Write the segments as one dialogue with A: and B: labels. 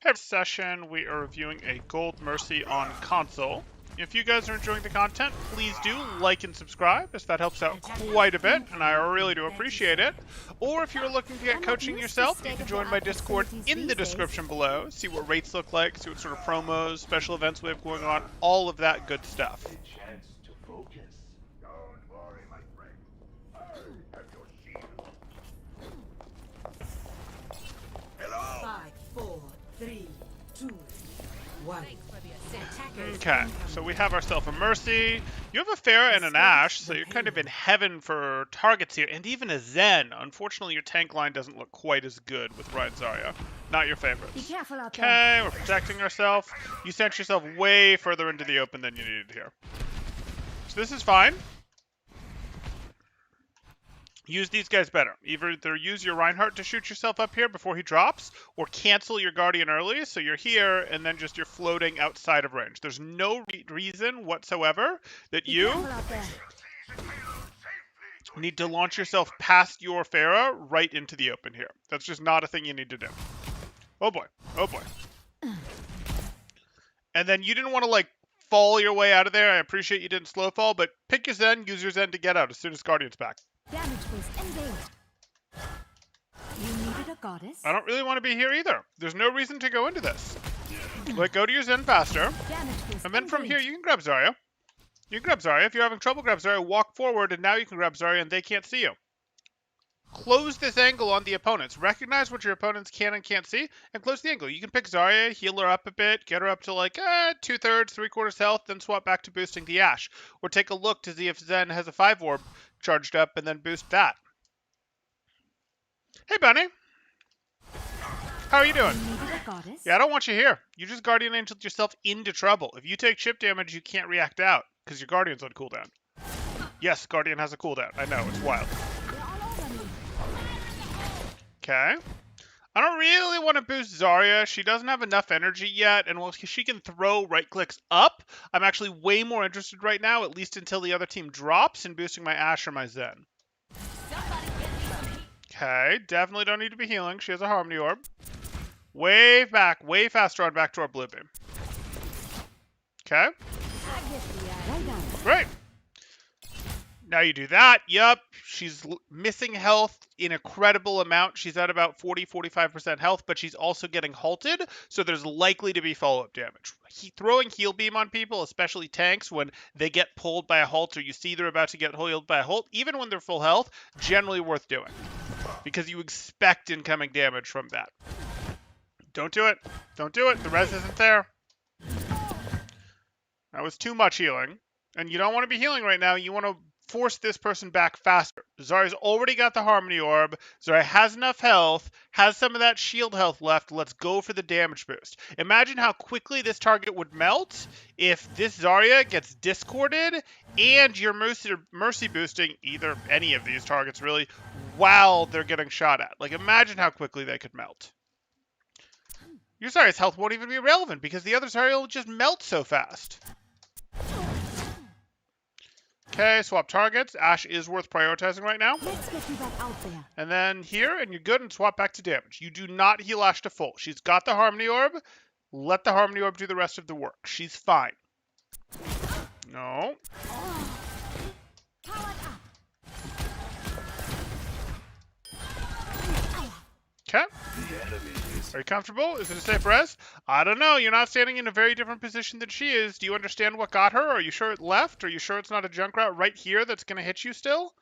A: Hey, session, we are reviewing a Gold Mercy on console. If you guys are enjoying the content, please do like and subscribe, as that helps out quite a bit, and I really do appreciate it. Or if you're looking to get coaching yourself, you can join my Discord in the description below, see what rates look like, see what sort of promos, special events we have going on, all of that good stuff. Okay, so we have ourselves a Mercy. You have a Pharah and an Ashe, so you're kind of in heaven for targets here, and even a Zen. Unfortunately, your tank line doesn't look quite as good with Ryan Zarya. Not your favorites. Okay, we're protecting ourselves. You sent yourself way further into the open than you needed here. So this is fine. Use these guys better. Either use your Reinhardt to shoot yourself up here before he drops, or cancel your Guardian early, so you're here, and then just you're floating outside of range. There's no reason whatsoever that you need to launch yourself past your Pharah right into the open here. That's just not a thing you need to do. Oh boy. Oh boy. And then you didn't want to, like, fall your way out of there. I appreciate you didn't slow fall, but pick your Zen, use your Zen to get out as soon as Guardian's back.
B: Damage was engaged. You needed a goddess?
A: I don't really want to be here either. There's no reason to go into this. Like, go to your Zen faster. And then from here, you can grab Zarya. You can grab Zarya. If you're having trouble, grab Zarya. Walk forward, and now you can grab Zarya, and they can't see you. Close this angle on the opponents. Recognize what your opponents can and can't see, and close the angle. You can pick Zarya, heal her up a bit, get her up to like 2/3, 3/4 health, then swap back to boosting the Ashe. Or take a look to see if Zen has a 5 orb charged up, and then boost that. Hey, Bunny. How are you doing? Yeah, I don't want you here. You just Guardian Angeled yourself into trouble. If you take chip damage, you can't react out, because your Guardian's on cooldown. Yes, Guardian has a cooldown. I know, it's wild. Okay. I don't really want to boost Zarya. She doesn't have enough energy yet, and while she can throw right clicks up, I'm actually way more interested right now, at least until the other team drops, in boosting my Ashe or my Zen. Okay, definitely don't need to be healing. She has a Harmony Orb. Way back, way faster on back to our blue beam. Okay. Great. Now you do that. Yup. She's missing health in a credible amount. She's at about 40-45% health, but she's also getting halted, so there's likely to be follow-up damage. Throwing heal beam on people, especially tanks, when they get pulled by a halt or you see they're about to get healed by a halt, even when they're full health, generally worth doing, because you expect incoming damage from that. Don't do it. Don't do it. The res isn't there. That was too much healing, and you don't want to be healing right now. You want to force this person back faster. Zarya's already got the Harmony Orb. Zarya has enough health, has some of that shield health left. Let's go for the damage boost. Imagine how quickly this target would melt if this Zarya gets discorded and you're mercy boosting either any of these targets really while they're getting shot at. Like, imagine how quickly they could melt. Your Zarya's health won't even be relevant because the other Zarya will just melt so fast. Okay, swap targets. Ashe is worth prioritizing right now.
B: Let's get you back out there.
A: And then here, and you're good, and swap back to damage. You do not heal Ashe to full. She's got the Harmony Orb. Let the Harmony Orb do the rest of the work. She's fine. No. Okay. Are you comfortable? Is it a safe res? I don't know. You're not standing in a very different position than she is. Do you understand what got her? Are you sure it left? Are you sure it's not a Junkrat right here that's going to hit you still?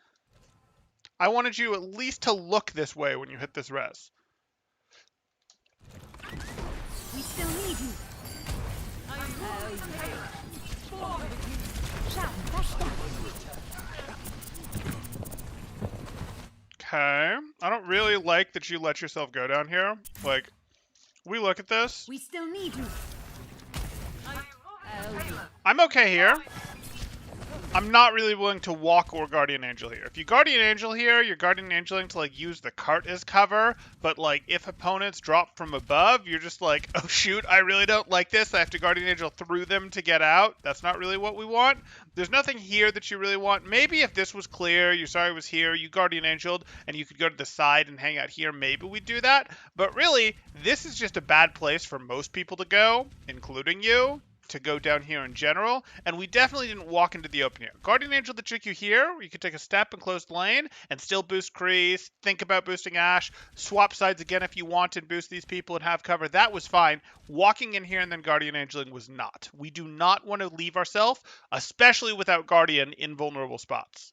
A: I wanted you at least to look this way when you hit this res.
B: We still need you.
A: Okay. I don't really like that you let yourself go down here. Like, we look at this.
B: We still need you.
A: I'm okay here. I'm not really willing to walk or Guardian Angel here. If you Guardian Angel here, you're Guardian Angeling to like use the cart as cover, but like if opponents drop from above, you're just like, oh shoot, I really don't like this. I have to Guardian Angel through them to get out. That's not really what we want. There's nothing here that you really want. Maybe if this was clear, your Zarya was here, you Guardian Angeled, and you could go to the side and hang out here, maybe we'd do that. But really, this is just a bad place for most people to go, including you, to go down here in general, and we definitely didn't walk into the open here. Guardian Angel to trick you here, where you could take a step and close the lane, and still boost Kreese, think about boosting Ashe, swap sides again if you want and boost these people and have cover. That was fine. Walking in here and then Guardian Angeling was not. We do not want to leave ourselves, especially without Guardian, in vulnerable spots.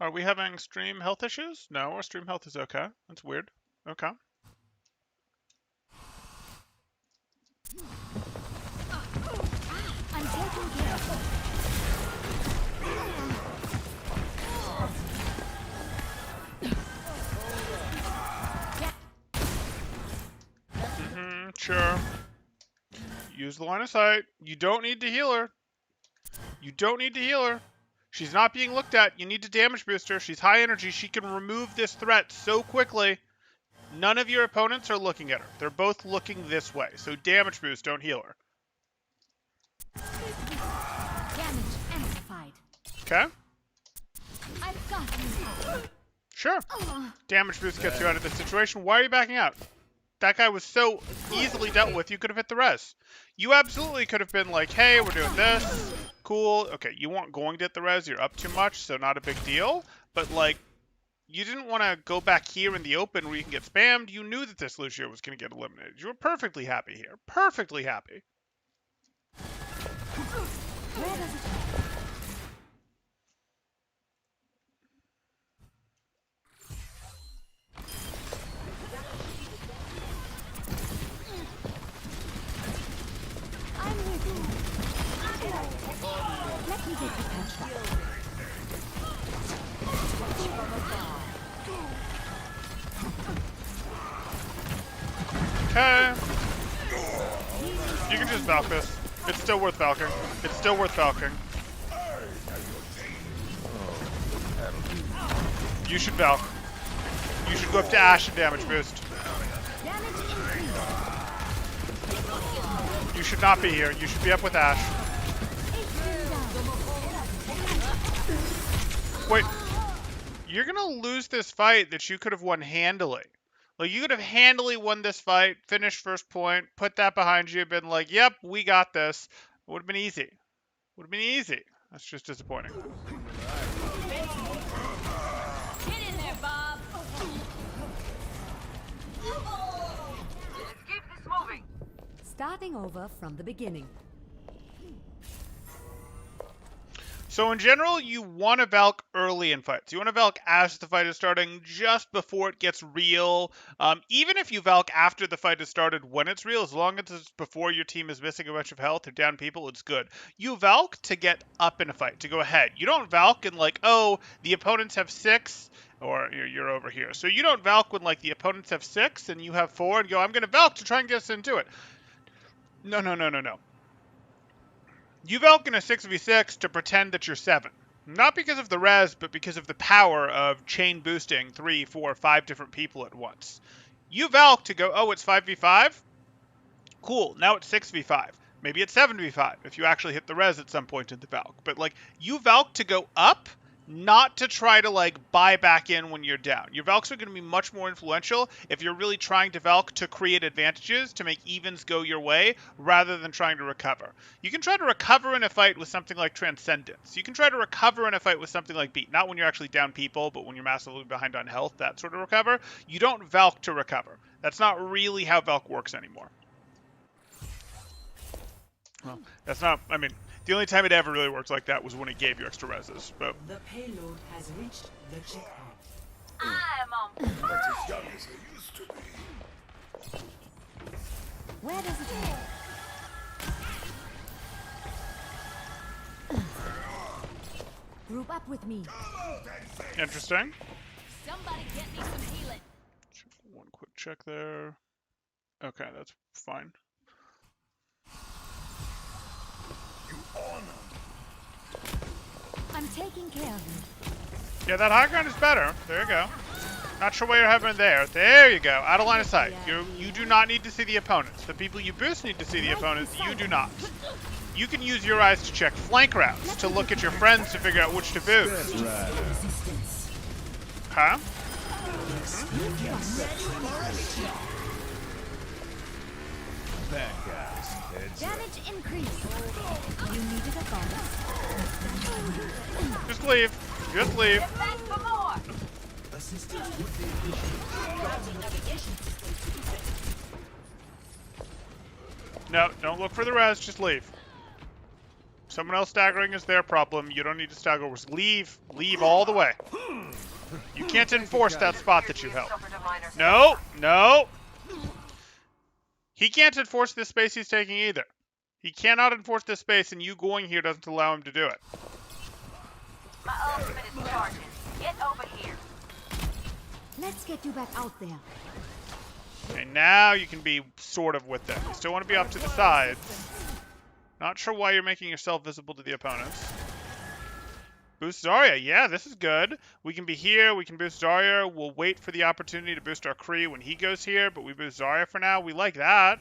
A: Are we having stream health issues? No, our stream health is okay. That's weird. Okay.
B: I'm taking care of
A: Sure. Use the line of sight. You don't need to heal her. You don't need to heal her. She's not being looked at. You need to damage boost her. She's high energy. She can remove this threat so quickly. None of your opponents are looking at her. They're both looking this way. So damage boost, don't heal her.
B: damage amplified.
A: Okay?
B: I've got you.
A: Sure. Damage boost gets you out of this situation. Why are you backing out? That guy was so easily dealt with, you could have hit the res. You absolutely could have been like, hey, we're doing this. Cool. Okay, you weren't going to hit the res. You're up too much, so not a big deal. But, like, you didn't want to go back here in the open where you can get spammed. You knew that this Lucio was going to get eliminated. You were perfectly happy here. Perfectly happy.
B: Where does it I'm with you. Let me get you patched up.
A: Okay. You can just Valk this. It's still worth Valking. It's still worth Valking. You should Valk. You should go up to Ashe and damage boost.
B: Damage increased.
A: You should not be here. You should be up with Ashe. Wait. You're gonna lose this fight that you could have won handily. Like, you could have handily won this fight, finished first point, put that behind you, been like, yep, we got this. It would have been easy. Would have been easy. That's just disappointing.
C: Get in there, Bob. Let's keep this moving.
B: Starting over from the beginning.
A: So in general, you want to Valk early in fights. You want to Valk as the fight is starting, just before it gets real. Even if you Valk after the fight has started when it's real, as long as it's before your team is missing a bunch of health or down people, it's good. You Valk to get up in a fight, to go ahead. You don't Valk and like, oh, the opponents have 6, or you're over here. So you don't Valk when like the opponents have 6 and you have 4 and go, I'm going to Valk to try and get us into it. No. You Valk in a 6v6 to pretend that you're 7. Not because of the res, but because of the power of chain boosting 3, 4, 5 different people at once. You Valk to go, oh, it's 5v5? Cool, now it's 6v5. Maybe it's 7v5 if you actually hit the res at some point in the Valk. But, like, you Valk to go up, not to try to, like, buy back in when you're down. Your Valks are going to be much more influential if you're really trying to Valk to create advantages, to make evens go your way, rather than trying to recover. You can try to recover in a fight with something like Transcendence. You can try to recover in a fight with something like Beat. Not when you're actually down people, but when you're massively behind on health, that sort of recover. You don't Valk to recover. That's not really how Valk works anymore. Well, that's not, I mean, the only time it ever really worked like that was when it gave you extra reses, but...
D: The payload has reached the checkpoint.
C: I'm on
E: Not as young as I used to be.
B: Where does it head? Group up with me.
A: Interesting.
C: Somebody get me some healing.
A: One quick check there. Okay, that's fine.
B: I'm taking care of you.
A: Yeah, that high ground is better. There you go. Not sure why you're having there. There you go. Out of line of sight. You do not need to see the opponents. The people you boost need to see the opponents. You do not. You can use your eyes to check flank routes, to look at your friends to figure out which to boost. Huh?
E: Bad guys. Heads up.
B: Damage increase. You needed a bonus.
A: Just leave. Just leave.
C: Get back for more.
A: No, don't look for the res. Just leave. Someone else staggering is their problem. You don't need to stagger. Just leave. Leave all the way. You can't enforce that spot that you held. No, no. He can't enforce this space he's taking either. He cannot enforce this space, and you going here doesn't allow him to do it.
C: My ultimate is charging. Get over here.
B: Let's get you back out there.
A: Okay, now you can be sort of with them. You still want to be off to the side. Not sure why you're making yourself visible to the opponents. Boost Zarya. Yeah, this is good. We can be here. We can boost Zarya. We'll wait for the opportunity to boost our Kree when he goes here, but we boost Zarya for now. We like that.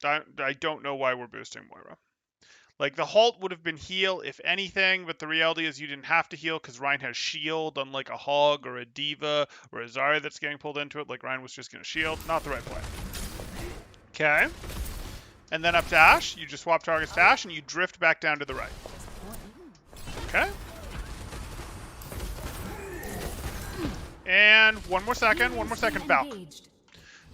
A: I don't know why we're boosting Moira. Like, the halt would have been heal, if anything, but the reality is you didn't have to heal because Ryan has shield, unlike a Hog or a Diva or a Zarya that's getting pulled into it. Like, Ryan was just going to shield. Not the right play. Okay. And then up to Ashe. You just swap targets to Ashe, and you drift back down to the right. Okay. And one more second, Valk.
B: Engaged.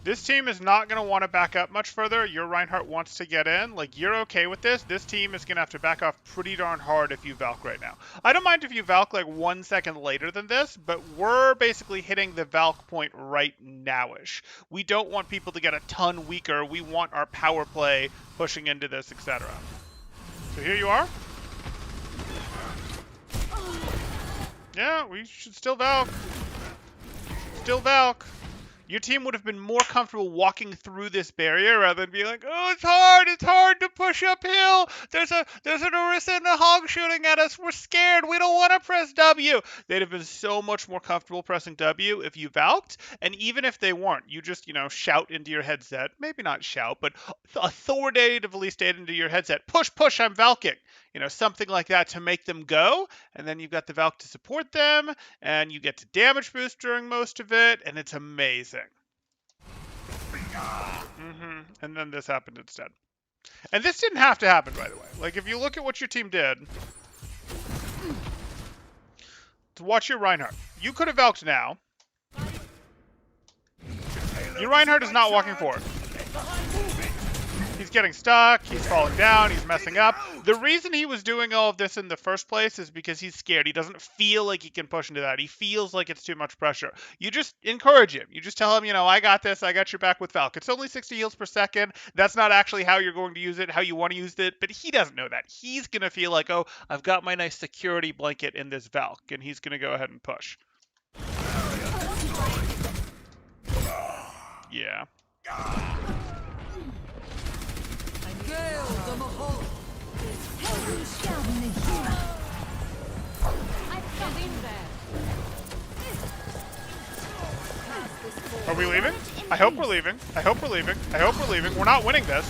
A: This team is not going to want to back up much further. Your Reinhardt wants to get in. Like, you're okay with this. This team is going to have to back off pretty darn hard if you Valk right now. I don't mind if you Valk like 1 second later than this, but we're basically hitting the Valk point right now-ish. We don't want people to get a ton weaker. We want our power play pushing into this, etc. So here you are. Yeah, we should still Valk. Still Valk. Your team would have been more comfortable walking through this barrier rather than being like, oh, it's hard to push uphill. There's an Orisa and a Hog shooting at us. We're scared. We don't want to press W. They'd have been so much more comfortable pressing W if you Valked. And even if they weren't, you just, shout into your headset. Maybe not shout, but authoritatively state into your headset, push, I'm Valking. Something like that to make them go. And then you've got the Valk to support them. And you get to damage boost during most of it. And it's amazing. And then this happened instead. And this didn't have to happen, by the way. Like, if you look at what your team did. To watch your Reinhardt. You could have Valked now. Your Reinhardt is not walking forward. He's getting stuck, he's falling down, he's messing up. The reason he was doing all of this in the first place is because he's scared. He doesn't feel like he can push into that. He feels like it's too much pressure. You just encourage him. You just tell him, I got this, I got your back with Valk. It's only 60 heals per second. That's not actually how you're going to use it, how you want to use it, but he doesn't know that. He's going to feel like, oh, I've got my nice security blanket in this Valk, and he's going to go ahead and push. Yeah. Are we leaving? I hope we're leaving. I hope we're leaving. I hope we're leaving. We're not winning this.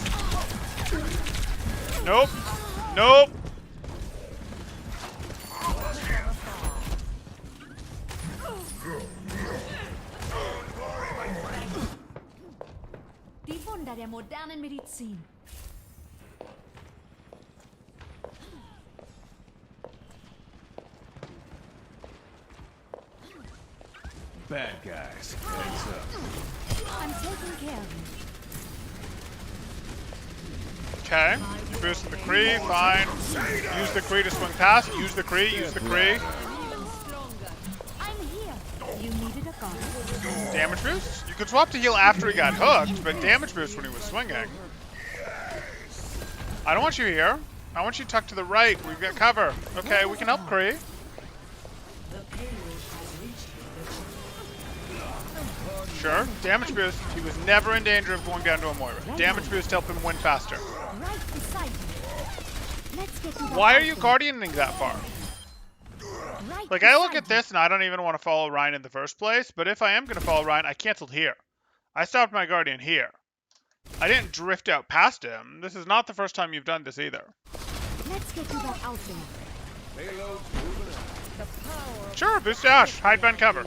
A: Nope. Nope.
B: Die Wunder der modernen Medizin.
E: Bad guys. Heads up.
B: I'm taking care of you.
A: Okay. You boosting the Kree. Fine. Use the Kree to swing past. Use the Kree. Use the Kree.
B: I'm here. You needed a guard.
A: Damage boost? You could swap to heal after he got hooked, but damage boost when he was swinging. I don't want you here. I want you tucked to the right. We've got cover. Okay, we can help Kree.
D: The payload has reached the
A: Sure. Damage boost. He was never in danger of going down to a Moira. Damage boost helped him win faster.
B: Right beside you. Let's get to that
A: Why are you
B: outfit.
A: guardianing that far?
B: Right
A: Like, I look
B: beside
A: at this and I don't even want to follow Ryan in the first place, but if I am going to follow Ryan, I canceled here. I stopped my guardian here. I didn't drift out past him. This is not the first time you've done this either.
B: you. Let's get to that outfit.
A: Sure, boost dash, hide behind cover.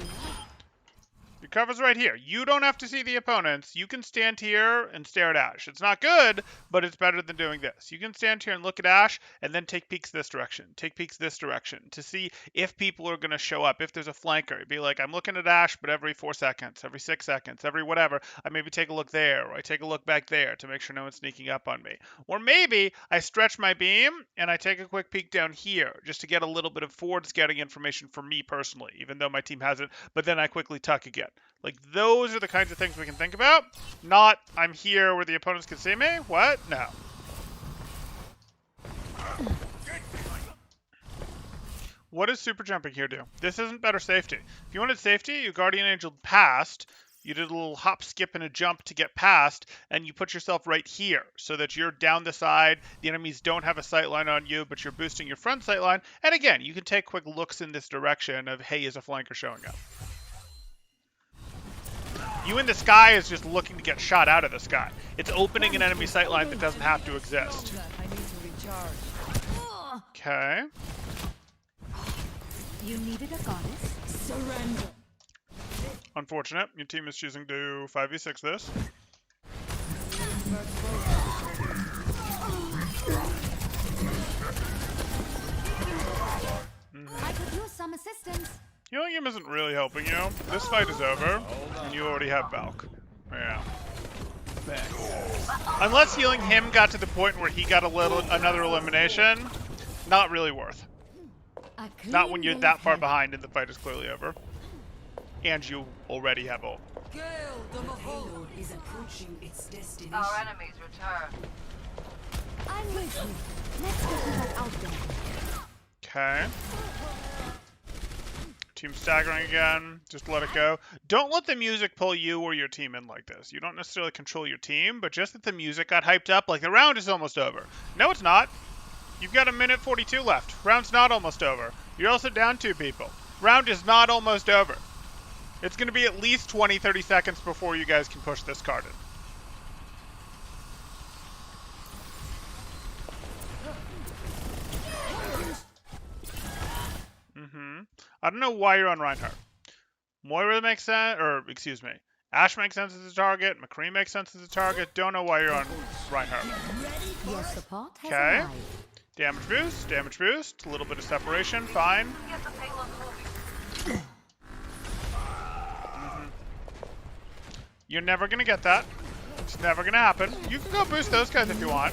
A: Your cover's right here. You don't have to see the opponents. You can stand here and stare at Ashe. It's not good, but it's better than doing this. You can stand here and look at Ashe and then take peeks this direction, take peeks this direction to see if people are going to show up, if there's a flanker. It'd be like, I'm looking at Ashe, but every 4 seconds, every 6 seconds, every whatever, I maybe take a look there, or I take a look back there to make sure no one's sneaking up on me. Or maybe I stretch my beam and I take a quick peek down here just to get a little bit of forward scouting information for me personally, even though my team hasn't, but then I quickly tuck again. Like, those are the kinds of things we can think about. Not, I'm here where the opponents can see me. What? No. What does super jumping here do? This isn't better safety. If you wanted safety, you Guardian Angel past, you did a little hop, skip, and a jump to get past, and you put yourself right here so that you're down the side. The enemies don't have a sight line on you, but you're boosting your front sight line. And again, you can take quick looks in this direction of, hey, is a flanker showing up? You in the sky is just looking to get shot out of the sky. It's opening an enemy sight line that doesn't have to exist.
D: I need to recharge.
A: Okay.
B: You needed a goddess?
D: Surrender.
A: Unfortunate. Your team is choosing to 5v6 this.
B: I could use some assistance.
A: Healing him isn't really helping you. This fight is over, and you already have Valk. Yeah. Unless healing him got to the point where he got another elimination, not really worth.
B: A
A: Not
B: clean
A: when you're
B: bill
A: that
B: of
A: far
B: health.
A: behind and the fight is clearly over. And you already have ult.
D: Gale the payload is approaching its destination.
C: Our enemies return.
B: I'm with you. Let's get to that outfit.
A: Okay. Team staggering again. Just let it go. Don't let the music pull you or your team in like this. You don't necessarily control your team, but just that the music got hyped up, like the round is almost over. No, it's not. You've got 1:42 left. Round's not almost over. You're also down 2 people. Round is not almost over. It's going to be at least 20, 30 seconds before you guys can push this card in. I don't know why you're on Reinhardt. Moira makes sense, or excuse me, Ashe makes sense as a target. McCree makes sense as a target. Don't know why you're on Reinhardt.
B: Your support has
A: Okay.
B: arrived.
A: Damage boost, a little bit of separation, fine.
C: Get the payload moving.
A: You're never gonna get that. It's never gonna happen. You can go boost those guys if you want.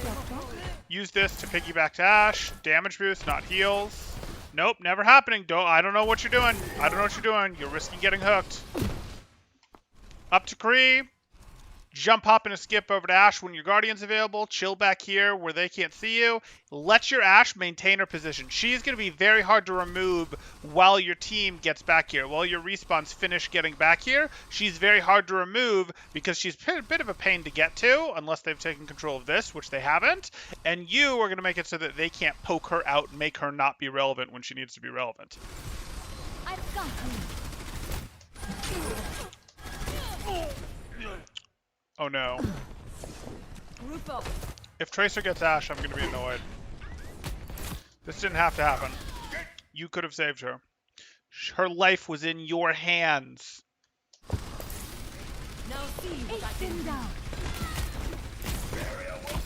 A: Use this to piggyback to Ashe. Damage boost, not heals. Nope, never happening. I don't know what you're doing. I don't know what you're doing. You're risking getting hooked. Up to Kree. Jump, hop, and a skip over to Ashe when your Guardian's available. Chill back here where they can't see you. Let your Ashe maintain her position. She's going to be very hard to remove while your team gets back here. While your respawns finish getting back here, she's very hard to remove because she's a bit of a pain to get to unless they've taken control of this, which they haven't. And you are going to make it so that they can't poke her out and make her not be relevant when she needs to be relevant.
B: I've got you.
A: Oh no.
B: Group up.
A: If Tracer gets Ashe, I'm going to be annoyed. This didn't have to happen. You could have saved her. Her life was in your hands.
D: Now see what I
B: Ace
D: can
B: him
D: do.
B: down.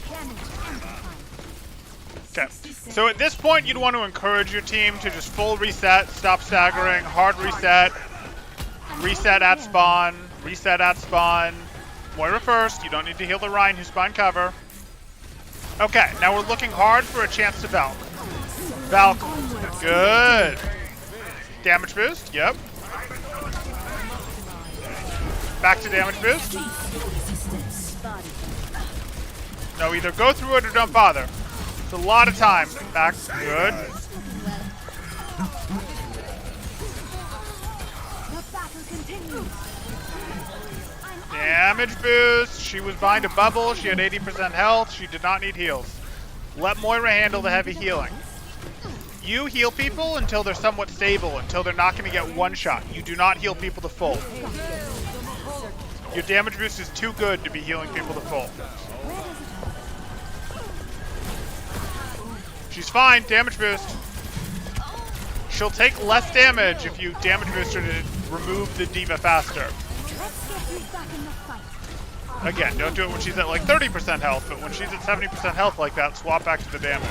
B: Damage amplified.
A: Okay. So at this point, you'd want to encourage your team to just full reset, stop staggering, hard reset, reset at spawn, reset at spawn. Moira first. You don't need to heal the Ryan who's behind cover. Okay, now we're looking hard for a chance to Valk. Valk. Good. Damage boost. Yep. Back to damage boost. No, either go through it or don't bother. It's a lot of time. Back. Good.
B: The battle continues.
A: Damage boost. She was behind a bubble. She had 80% health. She did not need heals. Let Moira handle the heavy healing. You heal people until they're somewhat stable, until they're not going to get one shot. You do not heal people to full. Your damage boost is too good to be healing people to full. She's fine. Damage boost. She'll take less damage if you damage boost her to remove the diva faster.
B: Let's get you back in the fight.
A: Again, don't do it when she's at like 30% health, but when she's at 70% health like that, swap back to the damage.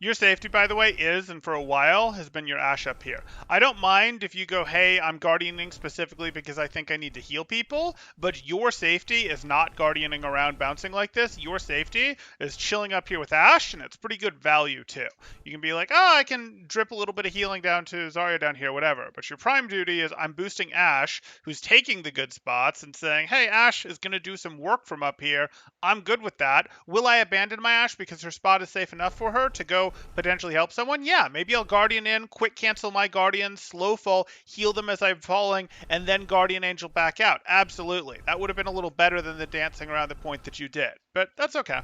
A: Your safety, by the way, is, and for a while, has been your Ashe up here. I don't mind if you go, hey, I'm guardianing specifically because I think I need to heal people, but your safety is not guardianing around bouncing like this. Your safety is chilling up here with Ashe, and it's pretty good value, too. You can be like, oh, I can drip a little bit of healing down to Zarya down here, whatever. But your prime duty is I'm boosting Ashe, who's taking the good spots, and saying, hey, Ashe is going to do some work from up here. I'm good with that. Will I abandon my Ashe because her spot is safe enough for her to go potentially help someone? Yeah, maybe I'll Guardian in, quick cancel my Guardian, slow fall, heal them as I'm falling, and then Guardian Angel back out. Absolutely. That would have been a little better than the dancing around the point that you did. But that's okay.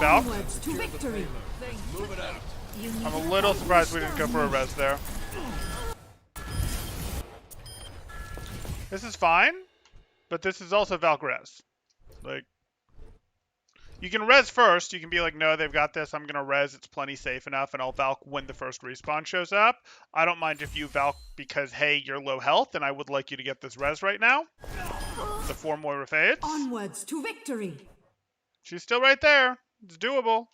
A: Valk?
B: Onwards to victory.
A: I'm a little surprised we didn't go for a res there. This is fine, but this is also Valk res. Like, you can res first. You can be like, no, they've got this. I'm going to res. It's plenty safe enough, and I'll Valk when the first respawn shows up. I don't mind if you Valk because, hey, you're low health, and I would like you to get this res right now. The 4 Moira fades.
B: Onwards to victory.
A: She's still right there. It's doable.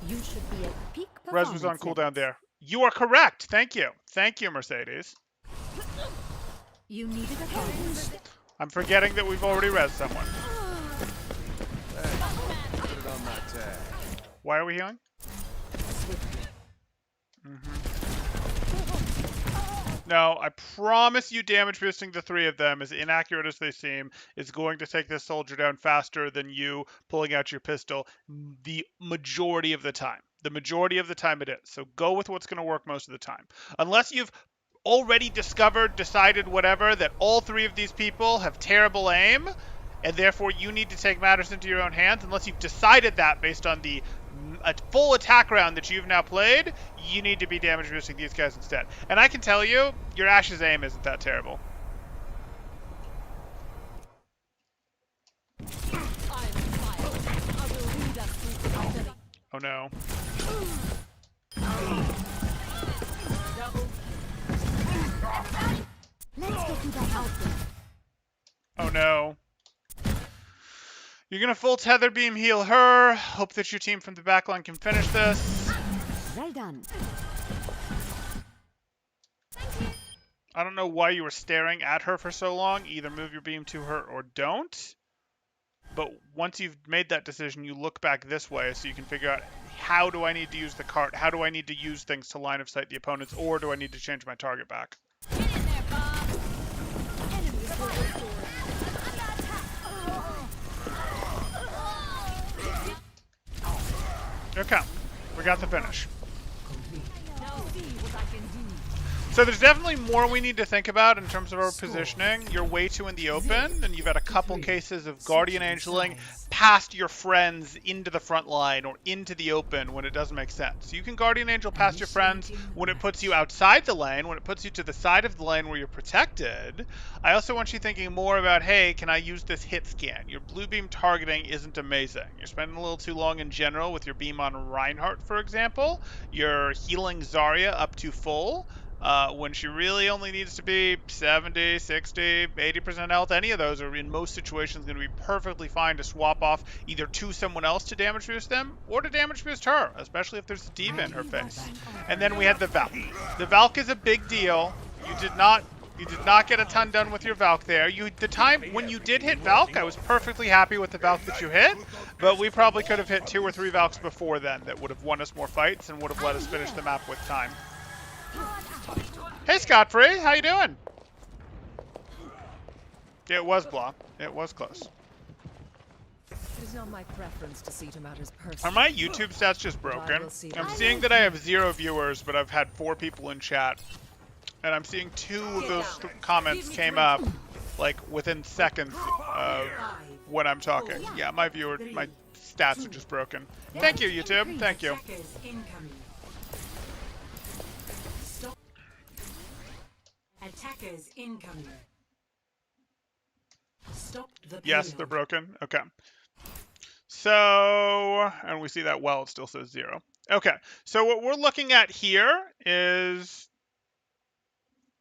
B: You should be at peak
A: Res was on
B: performance
A: cooldown
B: levels.
A: there. You are correct. Thank you. Thank you, Mercedes.
B: You needed a guidance.
A: I'm forgetting that we've already res someone. Why are we healing? No, I promise you damage boosting the 3 of them, as inaccurate as they seem, is going to take this soldier down faster than you pulling out your pistol the majority of the time. The majority of the time it is. So go with what's going to work most of the time. Unless you've already discovered, decided, whatever, that all 3 of these people have terrible aim, and therefore you need to take matters into your own hands. Unless you've decided that based on the full attack round that you've now played, you need to be damage boosting these guys instead. And I can tell you, your Ashe's aim isn't that terrible. Oh no.
B: Let's get you back out there.
A: Oh no. You're gonna full tether beam heal her. Hope that your team from the backline can finish this.
B: Well done.
A: I don't know why you were staring at her for so long. Either move your beam to her or don't. But once you've made that decision, you look back this way so you can figure out, how do I need to use the cart? How do I need to use things to line of sight the opponents? Or do I need to change my target back? Okay, we got the finish. So there's definitely more we need to think about in terms of our positioning. You're way too in the open, and you've had a couple cases of Guardian Angeling past your friends into the front line or into the open when it doesn't make sense. You can Guardian Angel past your friends when it puts you outside the lane, when it puts you to the side of the lane where you're protected. I also want you thinking more about, hey, can I use this hit scan? Your blue beam targeting isn't amazing. You're spending a little too long in general with your beam on Reinhardt, for example. You're healing Zarya up to full. When she really only needs to be 70, 60, 80% health. Any of those are in most situations going to be perfectly fine to swap off either to someone else to damage boost them or to damage boost her, especially if there's a diva in her face. And then we had the Valk. The Valk is a big deal. You did not get a ton done with your Valk there. The time when you did hit Valk, I was perfectly happy with the Valk that you hit, but we probably could have hit 2 or 3 Valks before then that would have won us more fights and would have let us finish the map with time. Hey, Scott-Free, how you doing? It was Blah. It was close.
D: is not my preference to see to matters
A: Are
D: personal.
A: my YouTube stats just broken? I'm seeing that I have 0 viewers, but I've had 4 people in chat. And I'm seeing 2 of those comments came up, like, within seconds of when I'm talking. Yeah, my stats are just broken. Thank you, YouTube. Thank you.
D: Attackers incoming. Stop. Attackers incoming. Stop the
A: Yes,
D: payload.
A: they're broken. Okay. So, and we see that well, it still says 0. Okay, so what we're looking at here is...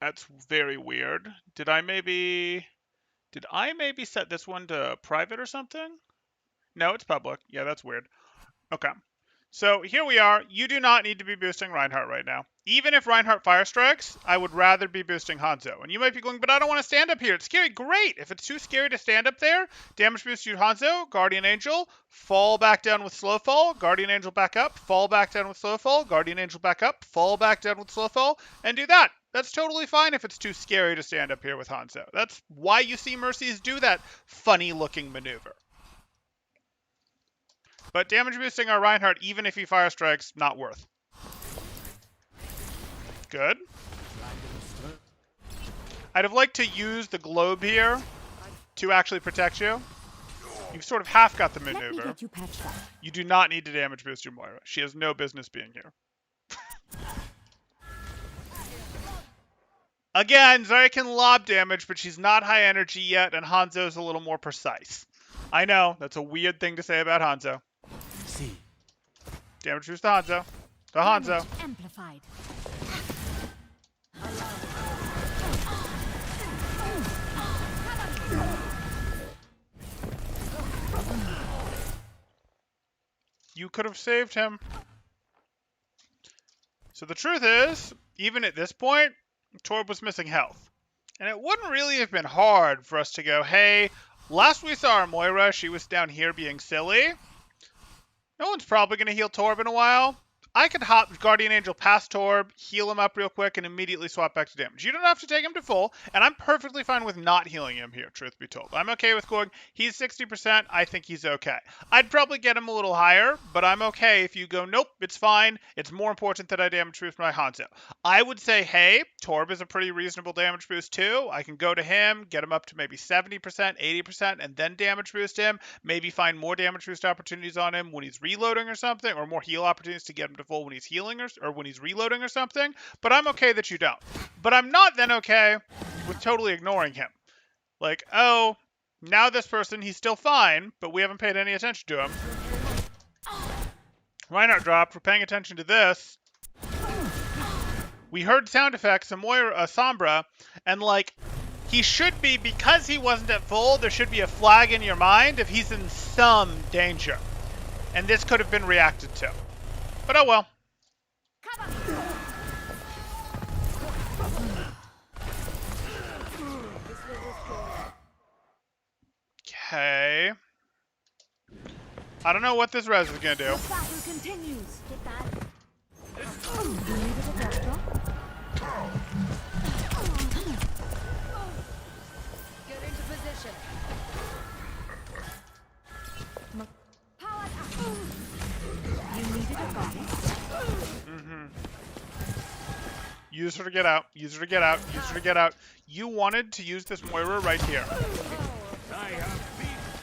A: That's very weird. Did I maybe set this one to private or something? No, it's public. Yeah, that's weird. Okay. So here we are. You do not need to be boosting Reinhardt right now. Even if Reinhardt fire strikes, I would rather be boosting Hanzo. And you might be going, but I don't want to stand up here. It's scary. Great. If it's too scary to stand up there, damage boost you Hanzo, Guardian Angel, fall back down with slow fall, Guardian Angel back up, fall back down with slow fall, Guardian Angel back up, fall back down with slow fall, and do that. That's totally fine if it's too scary to stand up here with Hanzo. That's why you see Mercies do that funny looking maneuver. But damage boosting our Reinhardt, even if he fire strikes, not worth. Good. I'd have liked to use the globe here to actually protect you. You've sort of half got the
B: Let me
A: maneuver.
B: get you patched up.
A: You do not need to damage boost your Moira. She has no business being here. Again, Zarya can lob damage, but she's not high energy yet, and Hanzo's a little more precise. I know, that's a weird thing to say about Hanzo.
E: See.
A: Damage boost to Hanzo. To Hanzo.
B: Damage amplified.
A: You could have saved him. So the truth is, even at this point, Torb was missing health. And it wouldn't really have been hard for us to go, hey, last we saw our Moira, she was down here being silly. No one's probably going to heal Torb in a while. I could hop Guardian Angel past Torb, heal him up real quick, and immediately swap back to damage. You don't have to take him to full, and I'm perfectly fine with not healing him here, truth be told. I'm okay with going, he's 60%, I think he's okay. I'd probably get him a little higher, but I'm okay if you go, nope, it's fine. It's more important that I damage boost my Hanzo. I would say, hey, Torb is a pretty reasonable damage boost too. I can go to him, get him up to maybe 70%, 80%, and then damage boost him. Maybe find more damage boost opportunities on him when he's reloading or something, or more heal opportunities to get him to full when he's healing or when he's reloading or something. But I'm okay that you don't. But I'm not then okay with totally ignoring him. Like, oh, now this person, he's still fine, but we haven't paid any attention to him. Reinhardt dropped. We're paying attention to this. We heard sound effects, Sombra, and like, he should be, because he wasn't at full, there should be a flag in your mind if he's in some danger. And this could have been reacted to. But oh well. Okay. I don't know what this res is gonna do.
B: The battle continues. Get that. You needed a drop drop?
C: Get into position.
B: Power up. You needed a goddess?
A: Use her to get out. Use her to get out. Use her to get out. You wanted to use this Moira right here.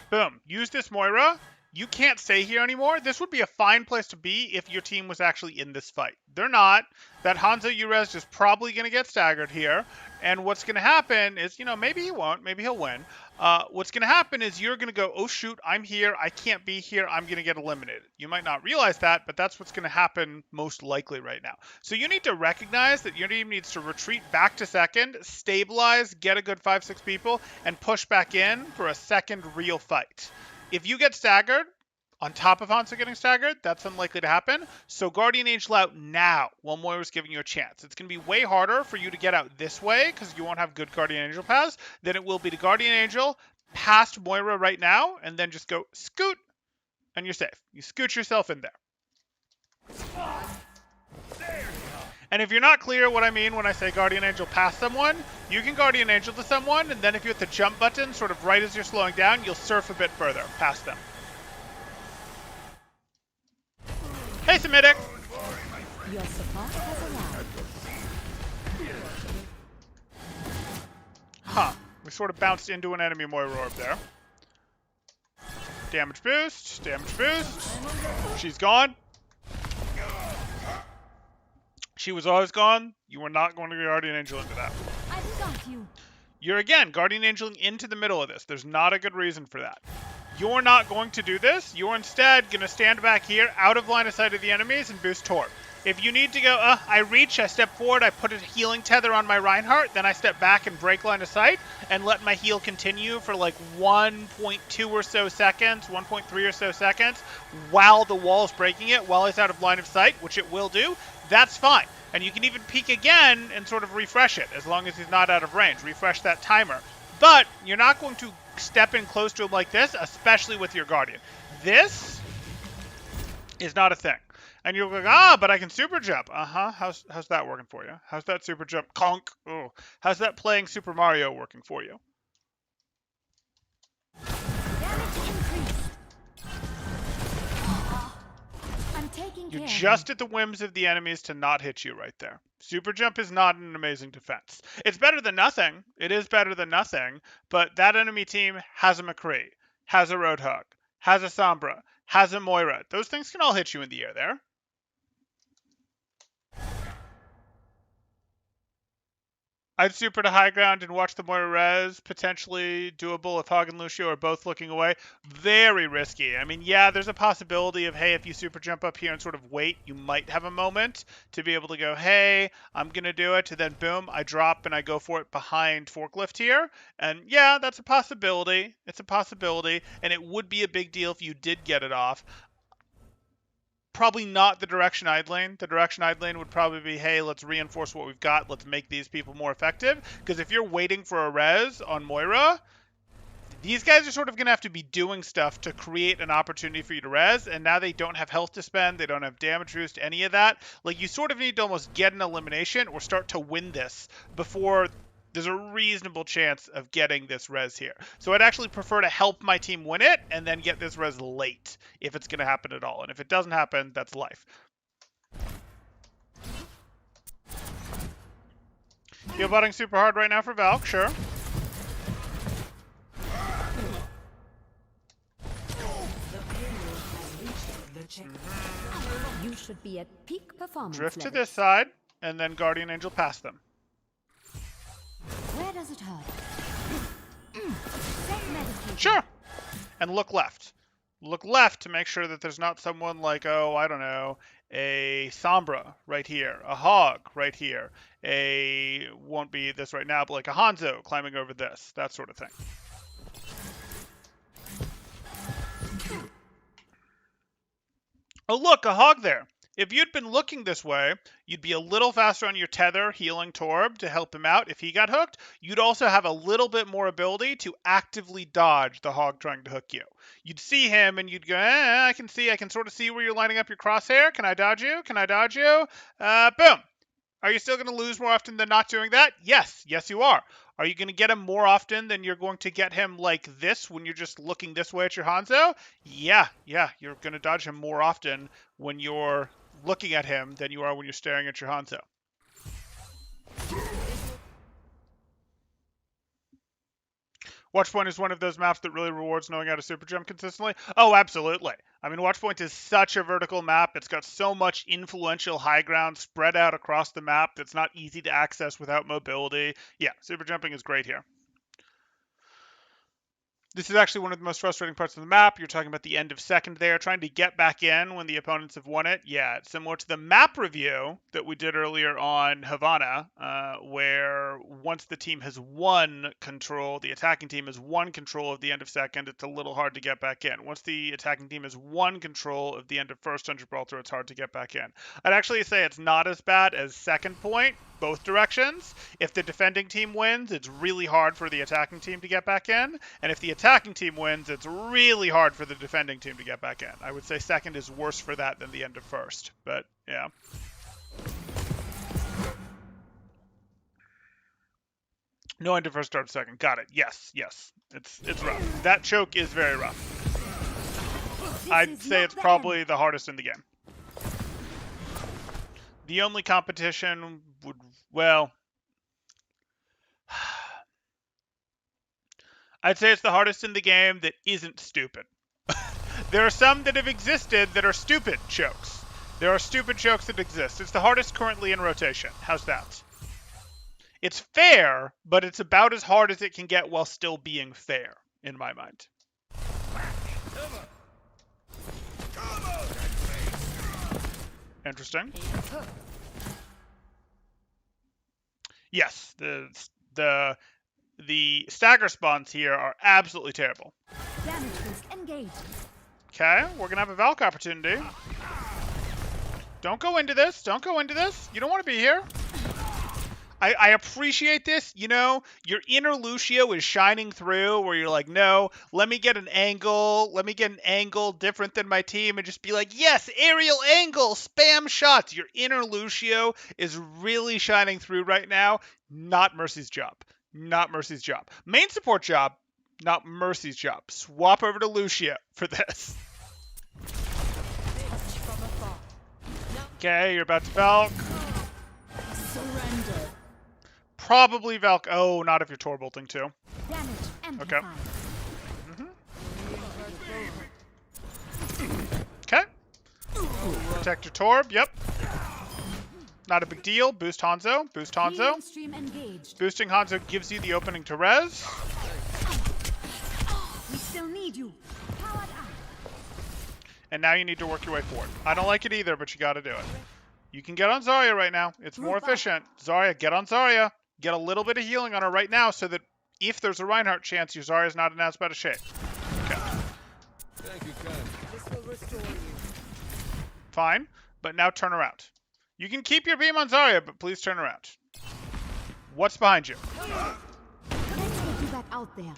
A: Boom. Use this Moira. You can't stay here anymore. This would be a fine place to be if your team was actually in this fight. They're not. That Hanzo Urez is probably going to get staggered here. And what's going to happen is, you know, maybe he won't. Maybe he'll win. What's going to happen is you're going to go, oh, shoot, I'm here. I can't be here. I'm going to get eliminated. You might not realize that, but that's what's going to happen most likely right now. So you need to recognize that your team needs to retreat back to second, stabilize, get a good 5-6 people, and push back in for a second real fight. If you get staggered, on top of Hanzo getting staggered, that's unlikely to happen. So Guardian Angel out now while Moira's giving you a chance. It's going to be way harder for you to get out this way because you won't have good Guardian Angel paths than it will be to Guardian Angel past Moira right now and then just go scoot and you're safe. You scoot yourself in there. And if you're not clear what I mean when I say Guardian Angel past someone, you can Guardian Angel to someone, and then if you hit the jump button sort of right as you're slowing down, you'll surf a bit further past them. Hey, Semitic!
B: Your support has arrived.
A: Huh. We sort of bounced into an enemy Moira Orb there. Damage boost. Damage boost. She's gone. She was always gone. You were not going to Guardian Angel into that.
B: I've got you.
A: You're again Guardian Angeling into the middle of this. There's not a good reason for that. You're not going to do this. You're instead going to stand back here, out of line of sight of the enemies, and boost Torb. If you need to go, I reach, I step forward, I put a healing tether on my Reinhardt, then I step back and break line of sight, and let my heal continue for like 1.2 or so seconds, 1.3 or so seconds, while the wall is breaking it, while it's out of line of sight, which it will do, that's fine. And you can even peek again and sort of refresh it, as long as he's not out of range. Refresh that timer. But you're not going to step in close to him like this, especially with your Guardian. This is not a thing. And you're like, but I can super jump. How's that working for you? How's that super jump? Conk. Oh, how's that playing Super Mario working for you?
B: Damage increased. I'm taking
A: You're
B: care.
A: just at the whims of the enemies to not hit you right there. Super jump is not an amazing defense. It's better than nothing. It is better than nothing. But that enemy team has a McCree, has a Roadhog, has a Sombra, has a Moira. Those things can all hit you in the air there. I'd super to high ground and watch the Moira res. Potentially doable if Hog and Lucio are both looking away. Very risky. I mean, yeah, there's a possibility of, hey, if you super jump up here and sort of wait, you might have a moment to be able to go, hey, I'm going to do it. And then boom, I drop and I go for it behind Forklift here. And yeah, that's a possibility. It's a possibility. And it would be a big deal if you did get it off. Probably not the direction I'd lane. The direction I'd lane would probably be, hey, let's reinforce what we've got. Let's make these people more effective. Because if you're waiting for a res on Moira, these guys are sort of going to have to be doing stuff to create an opportunity for you to res. And now they don't have health to spend. They don't have damage boost, any of that. Like, you sort of need to almost get an elimination or start to win this before there's a reasonable chance of getting this res here. So I'd actually prefer to help my team win it and then get this res late if it's going to happen at all. And if it doesn't happen, that's life. Heal botting super hard right now for Valk, sure.
B: You should be at peak performance
A: Drift to
B: level.
A: this side, and then Guardian Angel past them.
B: Where does it hurt? Set medication.
A: Sure. And look left. Look left to make sure that there's not someone like, oh, I don't know, a Sombra right here, a Hog right here, won't be this right now, but like a Hanzo climbing over this, that sort of thing. Oh, look, a Hog there. If you'd been looking this way, you'd be a little faster on your tether, healing Torb to help him out if he got hooked. You'd also have a little bit more ability to actively dodge the Hog trying to hook you. You'd see him and you'd go, I can sort of see where you're lining up your crosshair. Can I dodge you? Can I dodge you? Boom. Are you still going to lose more often than not doing that? Yes. Yes, you are. Are you going to get him more often than you're going to get him like this when you're just looking this way at your Hanzo? Yeah. You're going to dodge him more often when you're looking at him than you are when you're staring at your Hanzo. Watchpoint is one of those maps that really rewards knowing how to super jump consistently. Oh, absolutely. I mean, Watchpoint is such a vertical map. It's got so much influential high ground spread out across the map that's not easy to access without mobility. Yeah, super jumping is great here. This is actually one of the most frustrating parts of the map. You're talking about the end of second there, trying to get back in when the opponents have won it. Yeah, it's similar to the map review that we did earlier on Havana, where once the team has won control, the attacking team has won control of the end of second, it's a little hard to get back in. Once the attacking team has won control of the end of first on Gibraltar, it's hard to get back in. I'd actually say it's not as bad as second point, both directions. If the defending team wins, it's really hard for the attacking team to get back in. And if the attacking team wins, it's really hard for the defending team to get back in. I would say second is worse for that than the end of first. But, yeah. No end of first, start of second. Got it. Yes. It's rough. That choke is very rough. I'd say it's probably the hardest in the game. The only competition would, well, I'd say it's the hardest in the game that isn't stupid. There are some that have existed that are stupid chokes. There are stupid chokes that exist. It's the hardest currently in rotation. How's that? It's fair, but it's about as hard as it can get while still being fair, in my mind. Interesting. Yes, the stagger spawns here are absolutely terrible.
B: Damage boost engaged.
A: Okay, we're gonna have a Valk opportunity. Don't go into this. Don't go into this. You don't want to be here. I appreciate this. You know, your inner Lucio is shining through where you're like, no, let me get an angle. Let me get an angle different than my team and just be like, yes, aerial angle, spam shots. Your inner Lucio is really shining through right now. Not Mercy's job. Not Mercy's job. Main support job, not Mercy's job. Swap over to Lucio for this. Okay, you're about to Valk.
B: Surrender.
A: Probably Valk. Oh, not if you're Tor bolting too.
B: Damage
A: Okay.
B: amplified.
A: Okay. Protect your Torb. Yep. Not a big deal. Boost Hanzo. Boost Hanzo.
B: Healing stream engaged.
A: Boosting Hanzo gives you the opening to res.
B: We still need you. Powered up.
A: And now you need to work your way forward. I don't like it either, but you got to do it. You can get on Zarya right now. It's more efficient. Zarya, get on Zarya. Get a little bit of healing on her right now so that if there's a Reinhardt chance, your Zarya's not in as bad a shape. Okay.
E: Thank you, Ken.
D: This will restore you.
A: Fine. But now turn around. You can keep your beam on Zarya, but please turn around. What's behind you?
B: Let's get you back out there.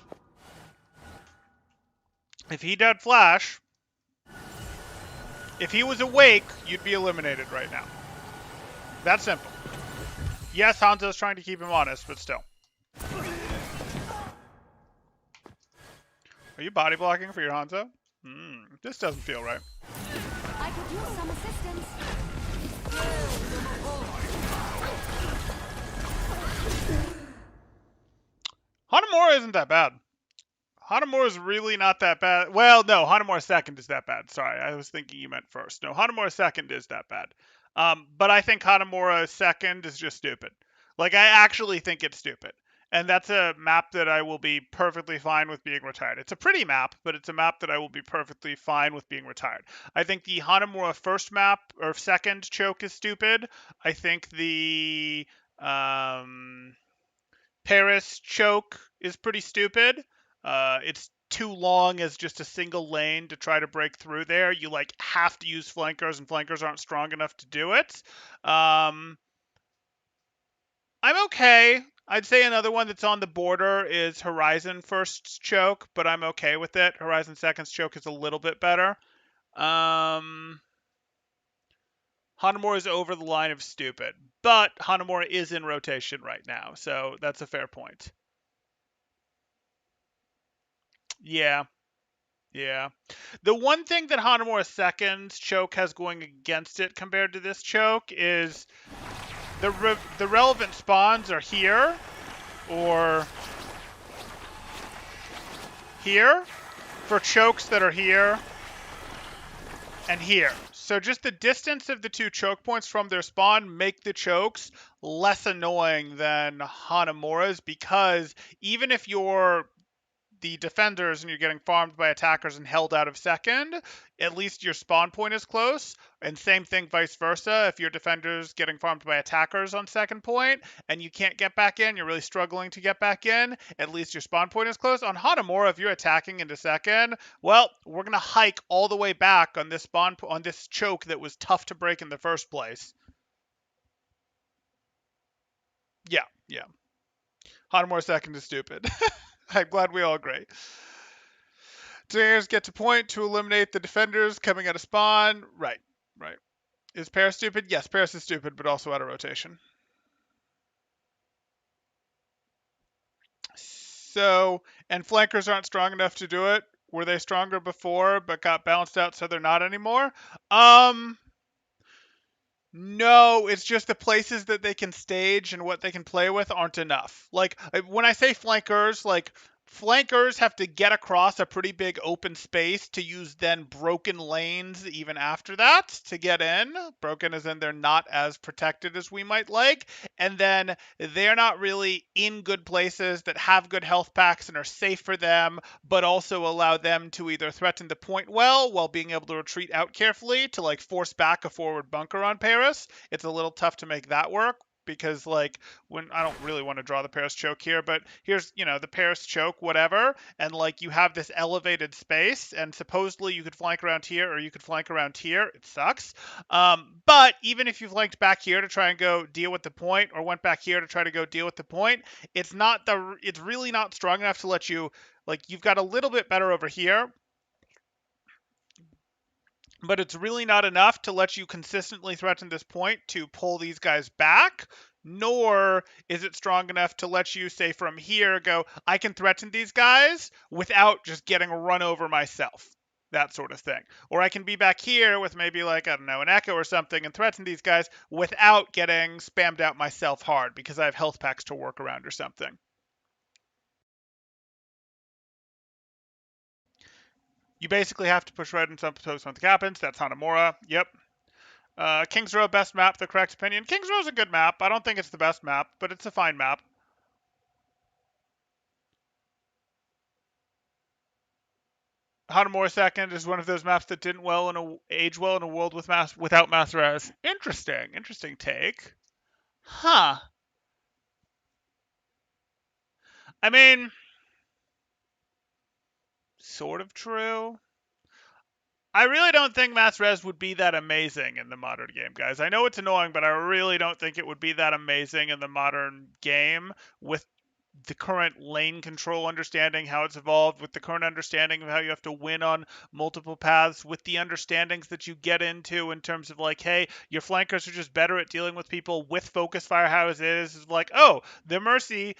A: If he dead flash, if he was awake, you'd be eliminated right now. That simple. Yes, Hanzo's trying to keep him honest, but still. Are you body blocking for your Hanzo? This doesn't feel right.
B: I could use some assistance.
A: Hanamura isn't that bad. Hanamura is really not that bad. Well, no, Hanamura second is that bad. Sorry, I was thinking you meant first. No, Hanamura second is that bad. But I think Hanamura second is just stupid. Like, I actually think it's stupid. And that's a map that I will be perfectly fine with being retired. It's a pretty map, but it's a map that I will be perfectly fine with being retired. I think the Hanamura first map, or second choke is stupid. I think the Paris choke is pretty stupid. It's too long as just a single lane to try to break through there. You like have to use flankers, and flankers aren't strong enough to do it. I'm okay. I'd say another one that's on the border is Horizon first choke, but I'm okay with it. Horizon second's choke is a little bit better. Hanamura is over the line of stupid, but Hanamura is in rotation right now, so that's a fair point. Yeah. The one thing that Hanamura second's choke has going against it compared to this choke is the relevant spawns are here or here for chokes that are here and here. So just the distance of the two choke points from their spawn make the chokes less annoying than Hanamura's, because even if you're the defenders and you're getting farmed by attackers and held out of second, at least your spawn point is close. And same thing vice versa. If your defenders getting farmed by attackers on second point and you can't get back in, you're really struggling to get back in, at least your spawn point is close. On Hanamura, if you're attacking into second, well, we're going to hike all the way back on this on this choke that was tough to break in the first place. Yeah. Hanamura second is stupid. I'm glad we all agree. Players get to point to eliminate the defenders coming out of spawn. Right. Is Paris stupid? Yes, Paris is stupid, but also out of rotation. So, and flankers aren't strong enough to do it. Were they stronger before, but got balanced out so they're not anymore? No, it's just the places that they can stage and what they can play with aren't enough. Like when I say flankers, like flankers have to get across a pretty big open space to use then broken lanes even after that to get in. Broken as in they're not as protected as we might like. And then they're not really in good places that have good health packs and are safe for them, but also allow them to either threaten the point well while being able to retreat out carefully to like force back a forward bunker on Paris. It's a little tough to make that work because like when I don't really want to draw the Paris choke here, but here's, the Paris choke, whatever, and like you have this elevated space and supposedly you could flank around here or you could flank around here. It sucks. But even if you flanked back here to try and go deal with the point or went back here to try to go deal with the point, it's really not strong enough to let you, like, you've got a little bit better over here, but it's really not enough to let you consistently threaten this point to pull these guys back, nor is it strong enough to let you say from here go, I can threaten these guys without just getting run over myself, that sort of thing. Or I can be back here with maybe like, I don't know, an echo or something and threaten these guys without getting spammed out myself hard because I have health packs to work around or something. You basically have to push red and something happens. That's Hanamura. Yep. Kings Row, best map, the correct opinion. Kings Row is a good map. I don't think it's the best map, but it's a fine map. Hanamura second is one of those maps that didn't age well in a world without mass res. Interesting take. Huh. I mean, sort of true. I really don't think mass res would be that amazing in the modern game, guys. I know it's annoying, but I really don't think it would be that amazing in the modern game with the current lane control understanding, how it's evolved, with the current understanding of how you have to win on multiple paths, with the understandings that you get into in terms of like, hey, your flankers are just better at dealing with people with focus fire how it is like, oh, the Mercy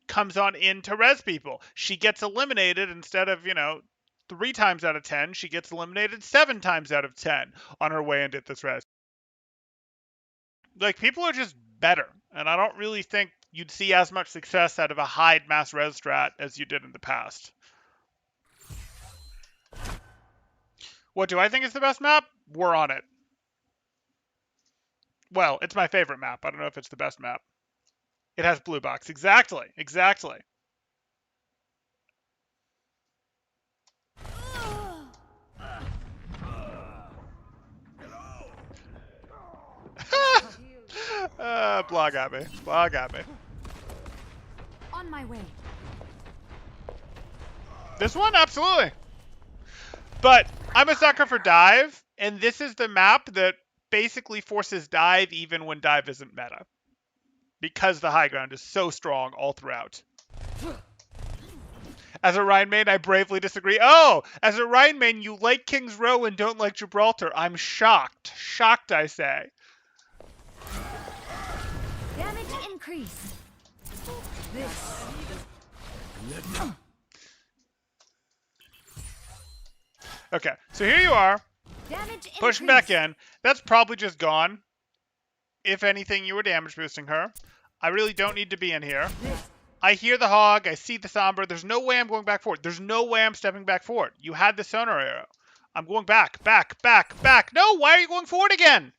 A: comes on in to res people. She gets eliminated instead of, 3 times out of 10, she gets eliminated 7 times out of 10 on her way into this res. Like, people are just better, and I don't really think you'd see as much success out of a hide mass res strat as you did in the past. What do I think is the best map? We're on it. Well, it's my favorite map. I don't know if it's the best map. It has blue box. Exactly. Blog at me.
B: On my way.
A: This one? Absolutely. But I'm a sucker for dive, and this is the map that basically forces dive even when dive isn't meta. Because the high ground is so strong all throughout. As a Rhine main, I bravely disagree. Oh, as a Rhine main, you like Kings Row and don't like Gibraltar. I'm shocked. Shocked, I say.
B: Damage increase. This.
A: Okay, so here you are.
B: Damage
A: Pushing
B: increase.
A: back in. That's probably just gone. If anything, you were damage boosting her. I really don't need to be in here. I hear the hog. I see the Sombra. There's no way I'm going back forward. There's no way I'm stepping back forward. You had the sonar arrow. I'm going back. No, why are you going forward again?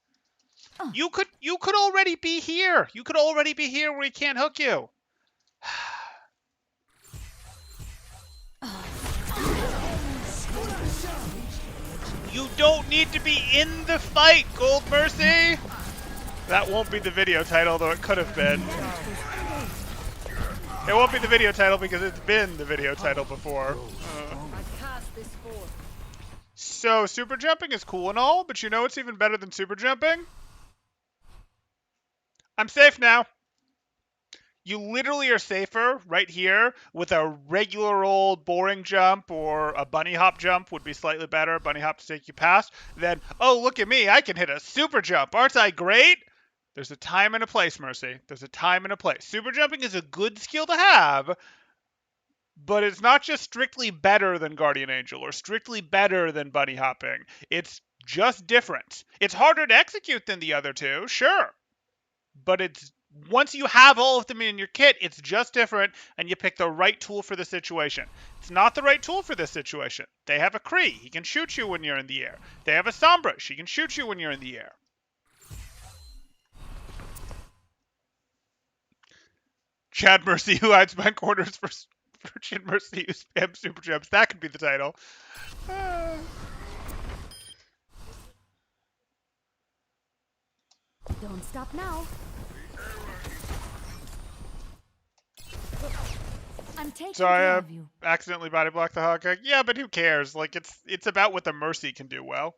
A: You could already be here. You could already be here where he can't hook you. You don't need to be in the fight, Gold Mercy. That won't be the video title, though it could have been. It won't be the video title because it's been the video title before. So, super jumping is cool and all, but you know what's even better than super jumping? I'm safe now. You literally are safer right here with a regular old boring jump, or a bunny hop jump would be slightly better, bunny hop to take you past, than, oh, look at me, I can hit a super jump. Aren't I great? There's a time and a place, Mercy. There's a time and a place. Super jumping is a good skill to have, but it's not just strictly better than Guardian Angel or strictly better than bunny hopping. It's Just different. It's harder to execute than the other two, sure. But it's once you have all of them in your kit, it's just different, and you pick the right tool for the situation. It's not the right tool for this situation. They have a Kree. He can shoot you when you're in the air. They have a Sombra. She can shoot you when you're in the air. Chad Mercy, who hides behind corners for Chad Mercy, who spams super jumps. That could be the title.
B: Don't stop now. I'm taking care of you.
A: Accidentally body blocked the Hawkeye. Yeah, but who cares? Like, it's about what the Mercy can do well.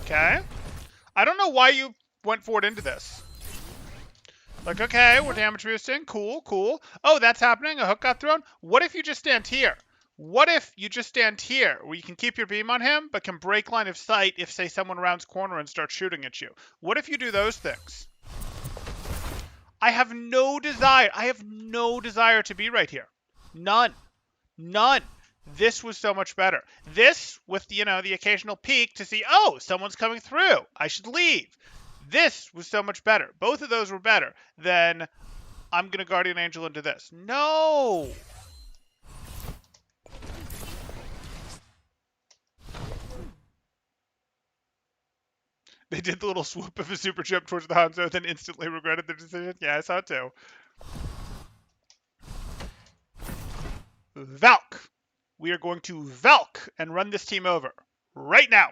A: Okay. I don't know why you went forward into this. Like, okay, we're damage boosting. Cool, cool. Oh, that's happening. A hook got thrown. What if you just stand here? What if you just stand here, where you can keep your beam on him, but can break line of sight if, say, someone rounds corner and starts shooting at you? What if you do those things? I have no desire to be right here. None. None. This was so much better. This, with, the occasional peek to see, oh, someone's coming through. I should leave. This was so much better. Both of those were better than I'm going to Guardian Angel into this. No! They did the little swoop of a super jump towards the Hanzo, then instantly regretted their decision. Yeah, I saw it too. Valk. We are going to Valk and run this team over. Right now.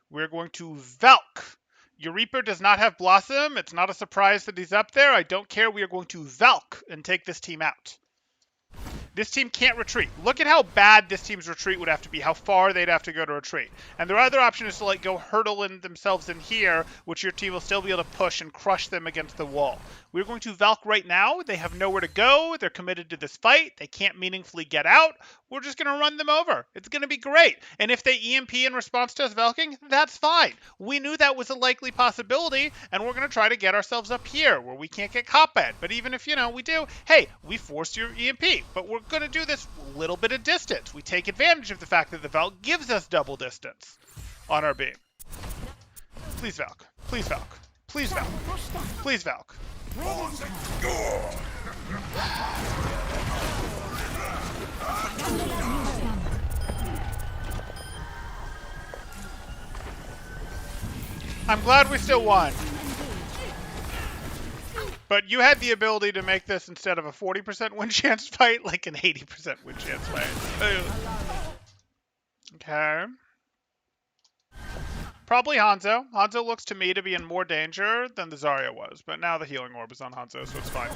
A: We're going to Valk. Your Reaper does not have Blossom. It's not a surprise that he's up there. I don't care. We are going to Valk and take this team out. This team can't retreat. Look at how bad this team's retreat would have to be, how far they'd have to go to retreat. And their other option is to go hurdle in themselves in here, which your team will still be able to push and crush them against the wall. We're going to Valk right now. They have nowhere to go. They're committed to this fight. They can't meaningfully get out. We're just going to run them over. It's going to be great. And if they EMP in response to us Valking, that's fine. We knew that was a likely possibility, and we're going to try to get ourselves up here where we can't get cop-ed. But even if, we do, hey, we forced your EMP, but we're going to do this little bit of distance. We take advantage of the fact that the Valk gives us double distance on our beam. Please Valk. Please Valk. Please Valk. Please Valk. I'm glad we still won. But you had the ability to make this, instead of a 40% win chance fight, like an 80% win chance fight. Okay. Probably Hanzo. Hanzo looks to me to be in more danger than the Zarya was, but now the healing orb is on Hanzo, so it's fine.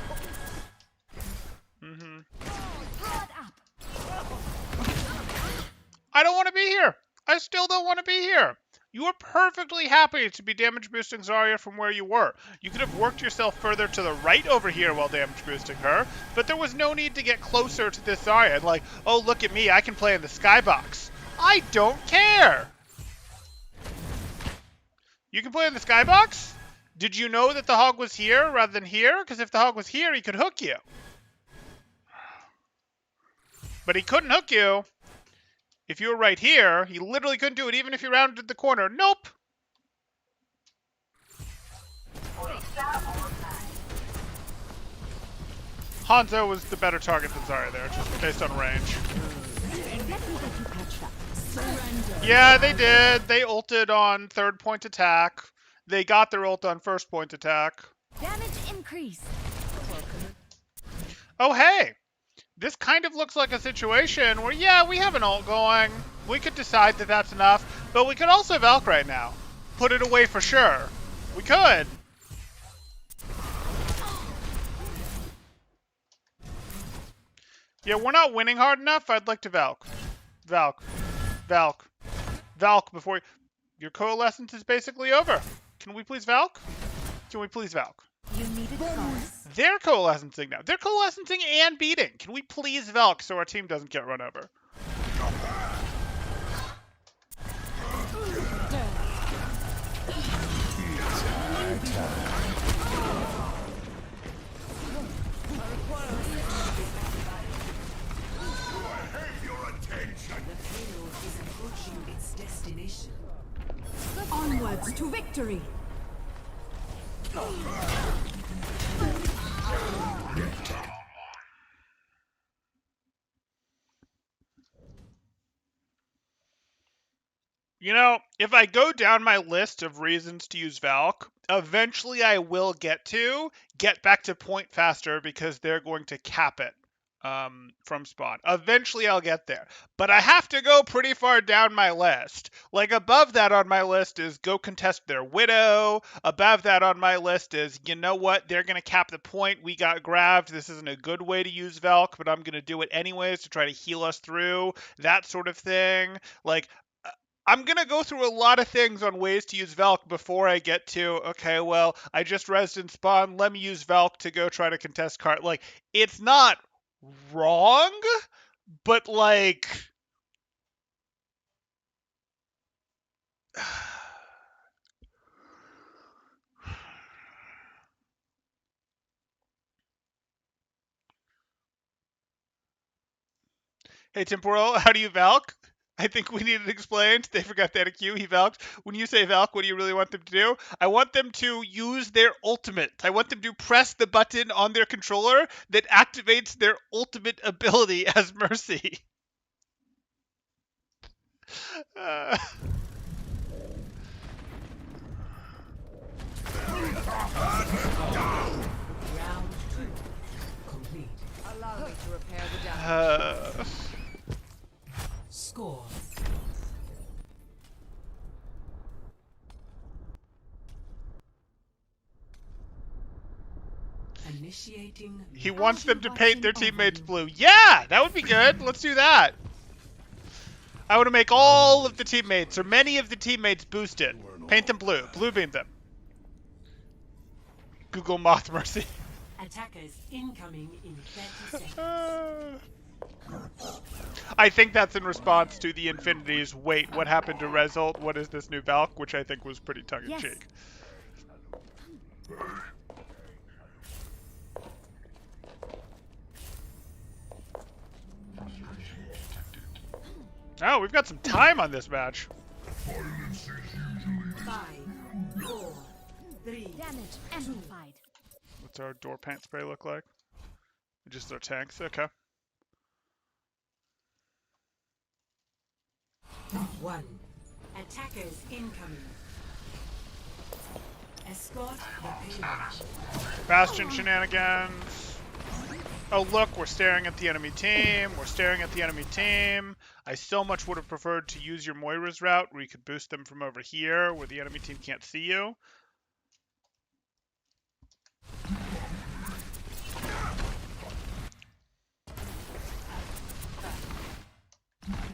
A: I don't want to be here. I still don't want to be here. You were perfectly happy to be damage boosting Zarya from where you were. You could have worked yourself further to the right over here while damage boosting her, but there was no need to get closer to this Zarya. And like, oh, look at me, I can play in the skybox. I don't care. You can play in the skybox? Did you know that the hog was here rather than here? Because if the hog was here, he could hook you. But he couldn't hook you. If you were right here, he literally couldn't do it even if you rounded the corner. Nope. Hanzo was the better target than Zarya there, just based on range. Yeah, they did. They ulted on third point attack. They got their ult on first point attack.
B: Damage increase.
A: Oh, hey. This kind of looks like a situation where, yeah, we have an ult going. We could decide that that's enough, but we could also Valk right now. Put it away for sure. We could. Yeah, we're not winning hard enough. I'd like to Valk. Valk. Valk. Valk before... Your coalescence is basically over. Can we please Valk? Can we please Valk?
B: You needed cars.
A: They're coalescing now. They're coalescing and beating. Can we please Valk so our team doesn't get run over?
D: Onwards to victory.
A: You know, if I go down my list of reasons to use Valk, eventually I will get back to point faster because they're going to cap it from spawn. Eventually I'll get there. But I have to go pretty far down my list. Like above that on my list is go contest their Widow. Above that on my list is, you know what, they're going to cap the point. We got grabbed. This isn't a good way to use Valk, but I'm going to do it anyways to try to heal us through. That sort of thing. Like, I'm going to go through a lot of things on ways to use Valk before I get to, okay, well, I just rezzed in spawn. Let me use Valk to go try to contest cart. Like, it's not wrong, but like... Hey, Temporal, how do you Valk? I think we need it explained. They forgot that a Q. He Valked. When you say Valk, what do you really want them to do? I want them to use their ultimate. I want them to press the button on their controller that activates their ultimate ability as Mercy.
D: Round 2 complete.
F: Allow me to repair the damage.
D: Score. Initiating.
A: He wants them to paint their teammates blue. Yeah, that would be good. Let's do that. I want to make all of the teammates, or many of the teammates, boosted. Paint them blue. Blue beam them. Google Moth Mercy.
D: Attackers incoming in 30 seconds.
A: I think that's in response to the Infinity's, wait, what happened to Result? What is this new Valk? Which I think was pretty tongue-in-cheek. Oh, we've got some time on this match.
D: 5, 4, 3.
B: Damage amplified.
A: What's our door pant spray look like? Just our tanks, okay.
D: 1. Attackers incoming. Escort the payload.
A: Bastion shenanigans. Oh look, we're staring at the enemy team. We're staring at the enemy team. I so much would have preferred to use your Moira's route where you could boost them from over here where the enemy team can't see you.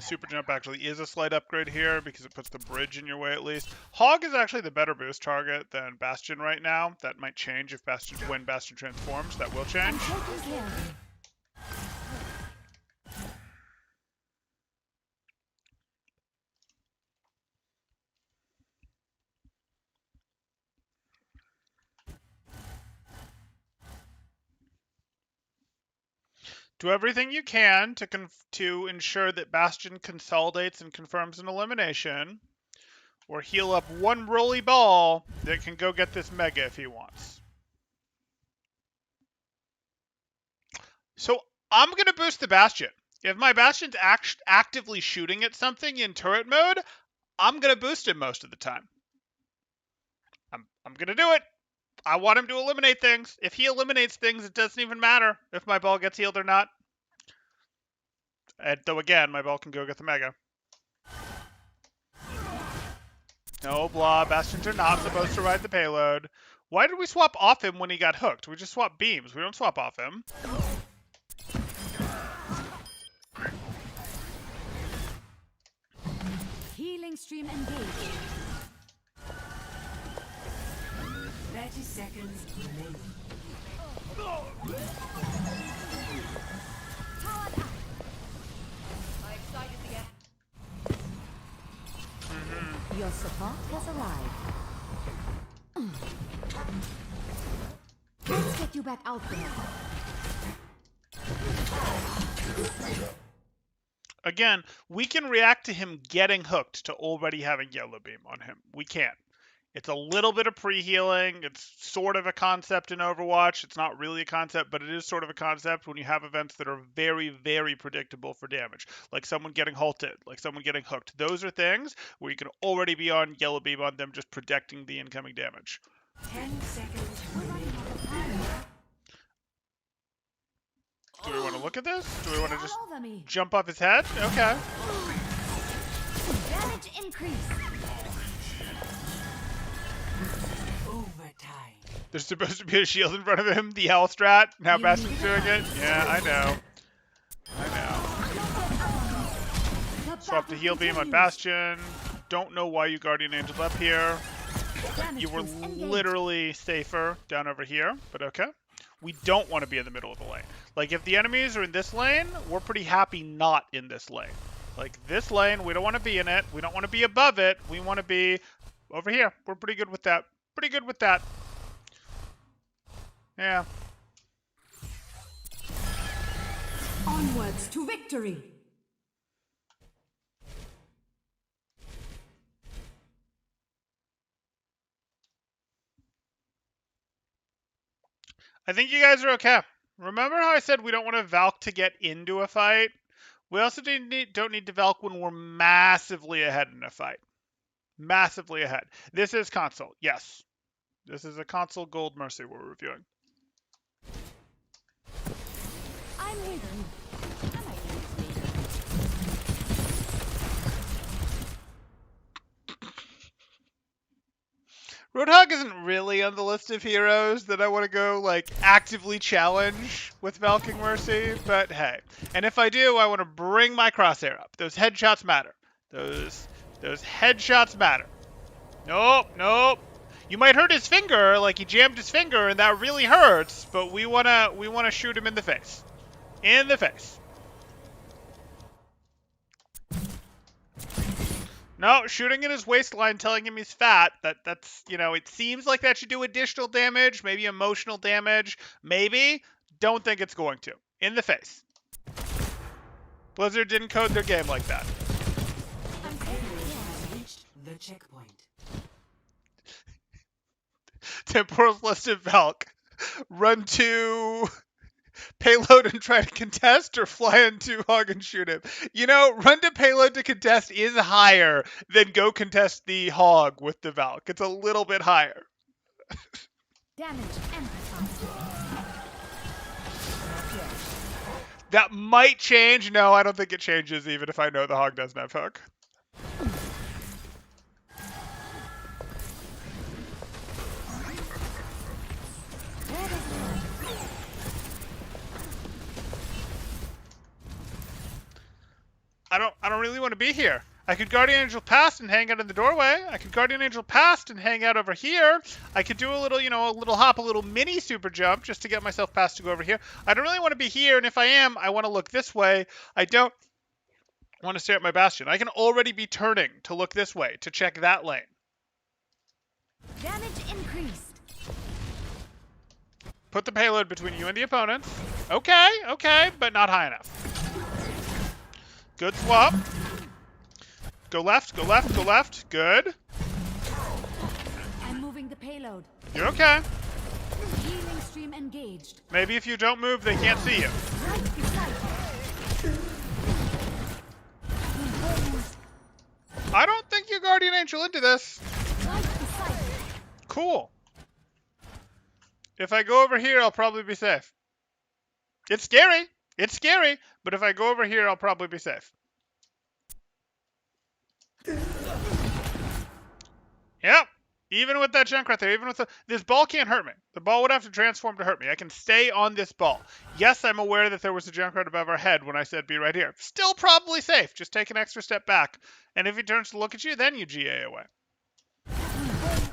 A: Super jump actually is a slight upgrade here because it puts the bridge in your way at least. Hog is actually the better boost target than Bastion right now. That might change if when Bastion transforms. That will change. Do everything you can to ensure that Bastion consolidates and confirms an elimination, or heal up one Rolly Ball that can go get this Mega if he wants. So I'm going to boost the Bastion. If my Bastion's actively shooting at something in turret mode, I'm going to boost him most of the time. I'm going to do it. I want him to eliminate things. If he eliminates things, it doesn't even matter if my ball gets healed or not. And though again, my ball can go get the Mega. No, blah. Bastions are not supposed to ride the payload. Why did we swap off him when he got hooked? We just swap beams. We don't swap off him.
B: Healing stream engaged.
D: 30 seconds remaining.
F: I excited the end.
B: Your support has arrived. Let's get you back out there.
A: Again, we can react to him getting hooked to already having Yellow Beam on him. We can. It's a little bit of pre-healing. It's sort of a concept in Overwatch. It's not really a concept, but it is sort of a concept when you have events that are very, very predictable for damage. Like someone getting halted, like someone getting hooked. Those are things where you can already be on yellow beam on them, just predicting the incoming damage.
D: 10 seconds remaining.
A: Do we want to look at this? Do we want to just
B: All over me.
A: jump off his head? Okay.
B: Damage increase.
D: Overtime.
A: There's supposed to be a shield in front of him, the Hell strat. Now Bastion's doing it. Yeah, I know.
B: The
A: Swap the
B: battle
A: heal beam on
B: continues.
A: Bastion. Don't know why you Guardian Angel up here.
B: Damage
A: You were
B: boost engaged.
A: literally safer down over here, but okay. We don't want to be in the middle of the lane. Like, if the enemies are in this lane, we're pretty happy not in this lane. Like, this lane, we don't want to be in it. We don't want to be above it. We want to be over here. We're pretty good with that. Pretty good with that. Yeah.
D: Onwards to victory.
A: I think you guys are okay. Remember how I said we don't want to Valk to get into a fight? We also don't need to Valk when we're massively ahead in a fight. Massively ahead. This is console. Yes. This is a console gold Mercy we're reviewing.
B: I'm with you. I might use later.
A: Roadhog isn't really on the list of heroes that I want to go, like, actively challenge with Valkyrie Mercy, but hey. And if I do, I want to bring my crosshair up. Those headshots matter. Those headshots matter. Nope. You might hurt his finger, like he jammed his finger, and that really hurts, but we wanna shoot him in the face. In the face. No, shooting in his waistline, telling him he's fat, that's, you know, it seems like that should do additional damage, maybe emotional damage, maybe. Don't think it's going to. In the face. Blizzard didn't code their game like that.
D: Reached the checkpoint.
A: Temporal's listed Valk. Run to payload and try to contest, or fly into Hog and shoot him. You know, run to payload to contest is higher than go contest the Hog with the Valk. It's a little bit higher.
B: Damage amplified.
A: That might change. No, I don't think it changes even if I know the Hog doesn't have hook. I don't really want to be here. I could Guardian Angel past and hang out in the doorway. I could Guardian Angel past and hang out over here. I could do a little, you know, a little hop, a little mini super jump just to get myself past to go over here. I don't really want to be here, and if I am, I want to look this way. I don't want to stare at my Bastion. I can already be turning to look this way, to check that lane.
B: Damage increased.
A: Put the payload between you and the opponents. Okay, but not high enough. Good swap. Go left. Good.
B: I'm moving the payload.
A: You're okay.
B: Healing stream engaged.
A: Maybe if you don't move, they can't see you.
B: Right beside you.
A: I don't think you Guardian Angel into this.
B: Right beside you.
A: Cool. If I go over here, I'll probably be safe. It's scary. But if I go over here, I'll probably be safe. Yep. Even with that junk right there, even with this ball can't hurt me. The ball would have to transform to hurt me. I can stay on this ball. Yes, I'm aware that there was a junk right above our head when I said be right here. Still probably safe. Just take an extra step back. And if he turns to look at you, then you GA away.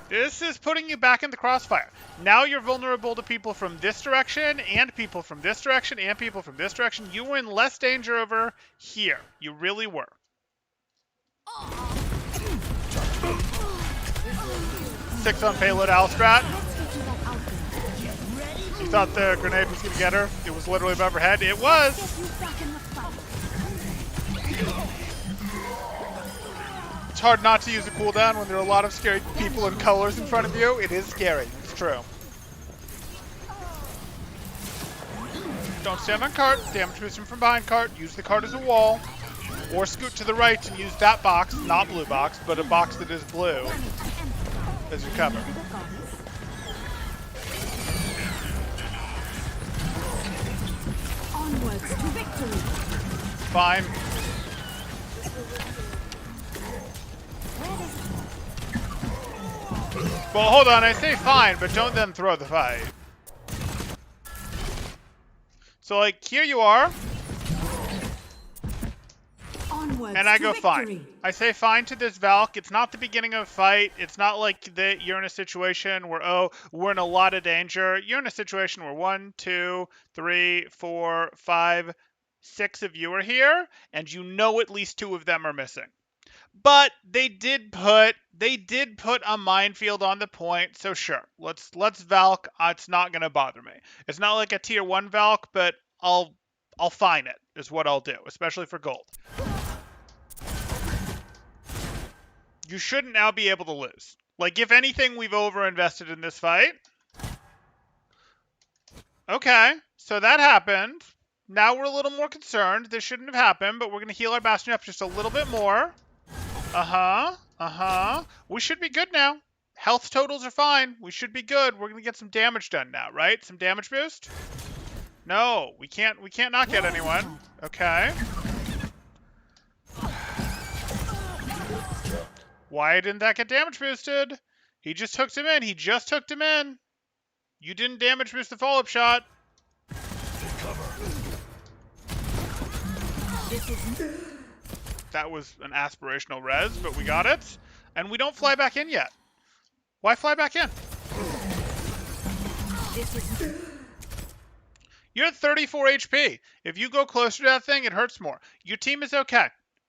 A: This is putting you back in the crossfire. Now you're vulnerable to people from this direction, and people from this direction, and people from this direction. You were in less danger over here. You really were. Six on payload Alstrat. You thought the grenade was going to get her? It was literally above her head. It was!
B: Get you back in the fight.
A: hard not to use a cooldown when there are a lot of scary people and colors in front of you. It is scary. It's true. Don't stand on cart. Damage boost him from behind cart. Use the cart as a wall. Or scoot to the right and use that box, not blue box, but a box that is blue as your cover.
B: Onwards to victory.
A: Fine. Well, hold on. I say fine, but don't then throw the fight. So, like, here you are.
B: Onwards
A: And I
B: to
A: go fine.
B: victory.
A: I say fine to this Valk. It's not the beginning of a fight. It's not like that you're in a situation where, oh, we're in a lot of danger. You're in a situation where 1, 2, 3, 4, 5, 6 of you are here, and you know at least 2 of them are missing. But they did put a minefield on the point, so sure. Let's Valk. It's not gonna bother me. It's not like a tier 1 Valk, but I'll fine it, is what I'll do, especially for gold. You shouldn't now be able to lose. Like, if anything, we've overinvested in this fight. Okay, so that happened. Now we're a little more concerned. This shouldn't have happened, but we're going to heal our Bastion up just a little bit more. We should be good now. Health totals are fine. We should be good. We're going to get some damage done now, right? Some damage boost? No, we can't not get anyone. Okay. Why didn't that get damage boosted? He just hooked him in. He just hooked him in. You didn't damage boost the follow-up shot. That was an aspirational res, but we got it. And we don't fly back in yet. Why fly back in? You're at 34 HP. If you go closer to that thing, it hurts more. Your team is okay.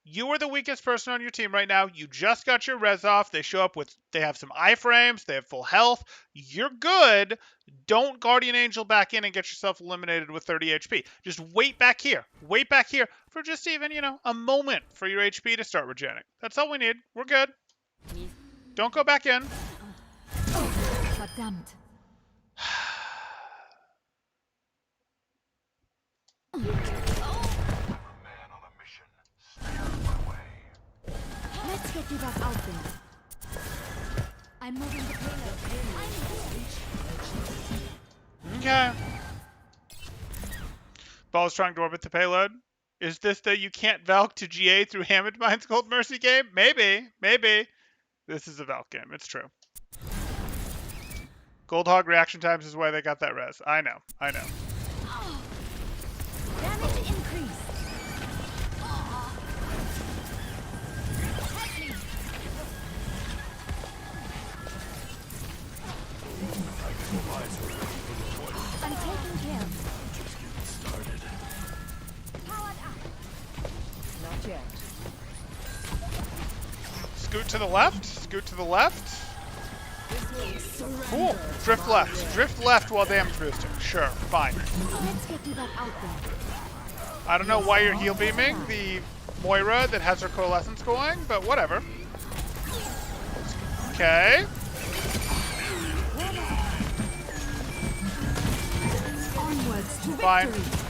A: You are the weakest person on your team right now. You just got your res off. They show up with, they have some iframes. They have full health. You're good. Don't Guardian Angel back in and get yourself eliminated with 30 HP. Just wait back here. Wait back here for just even, a moment for your HP to start regenerating. That's all we need. We're good. Don't go back in.
B: God damn it. Let's get you back out there. I'm moving the payload.
A: Okay. Ball's trying to orbit the payload. Is this the you can't Valk to GA through Hammond Mines Gold Mercy game? Maybe. This is a Valk game. It's true. Gold Hog reaction times is why they got that res. I know.
B: Damage increase. I'm taking care. Powered up.
F: Not yet.
A: Scoot to the left. Scoot to the left. Cool. Drift left. Drift left while damage boosting. Sure. Fine.
B: Let's get you back out there.
A: I don't know why you're heal beaming the Moira that has her coalescence going, but whatever. Okay.
B: Onwards to
A: Fine.
B: victory.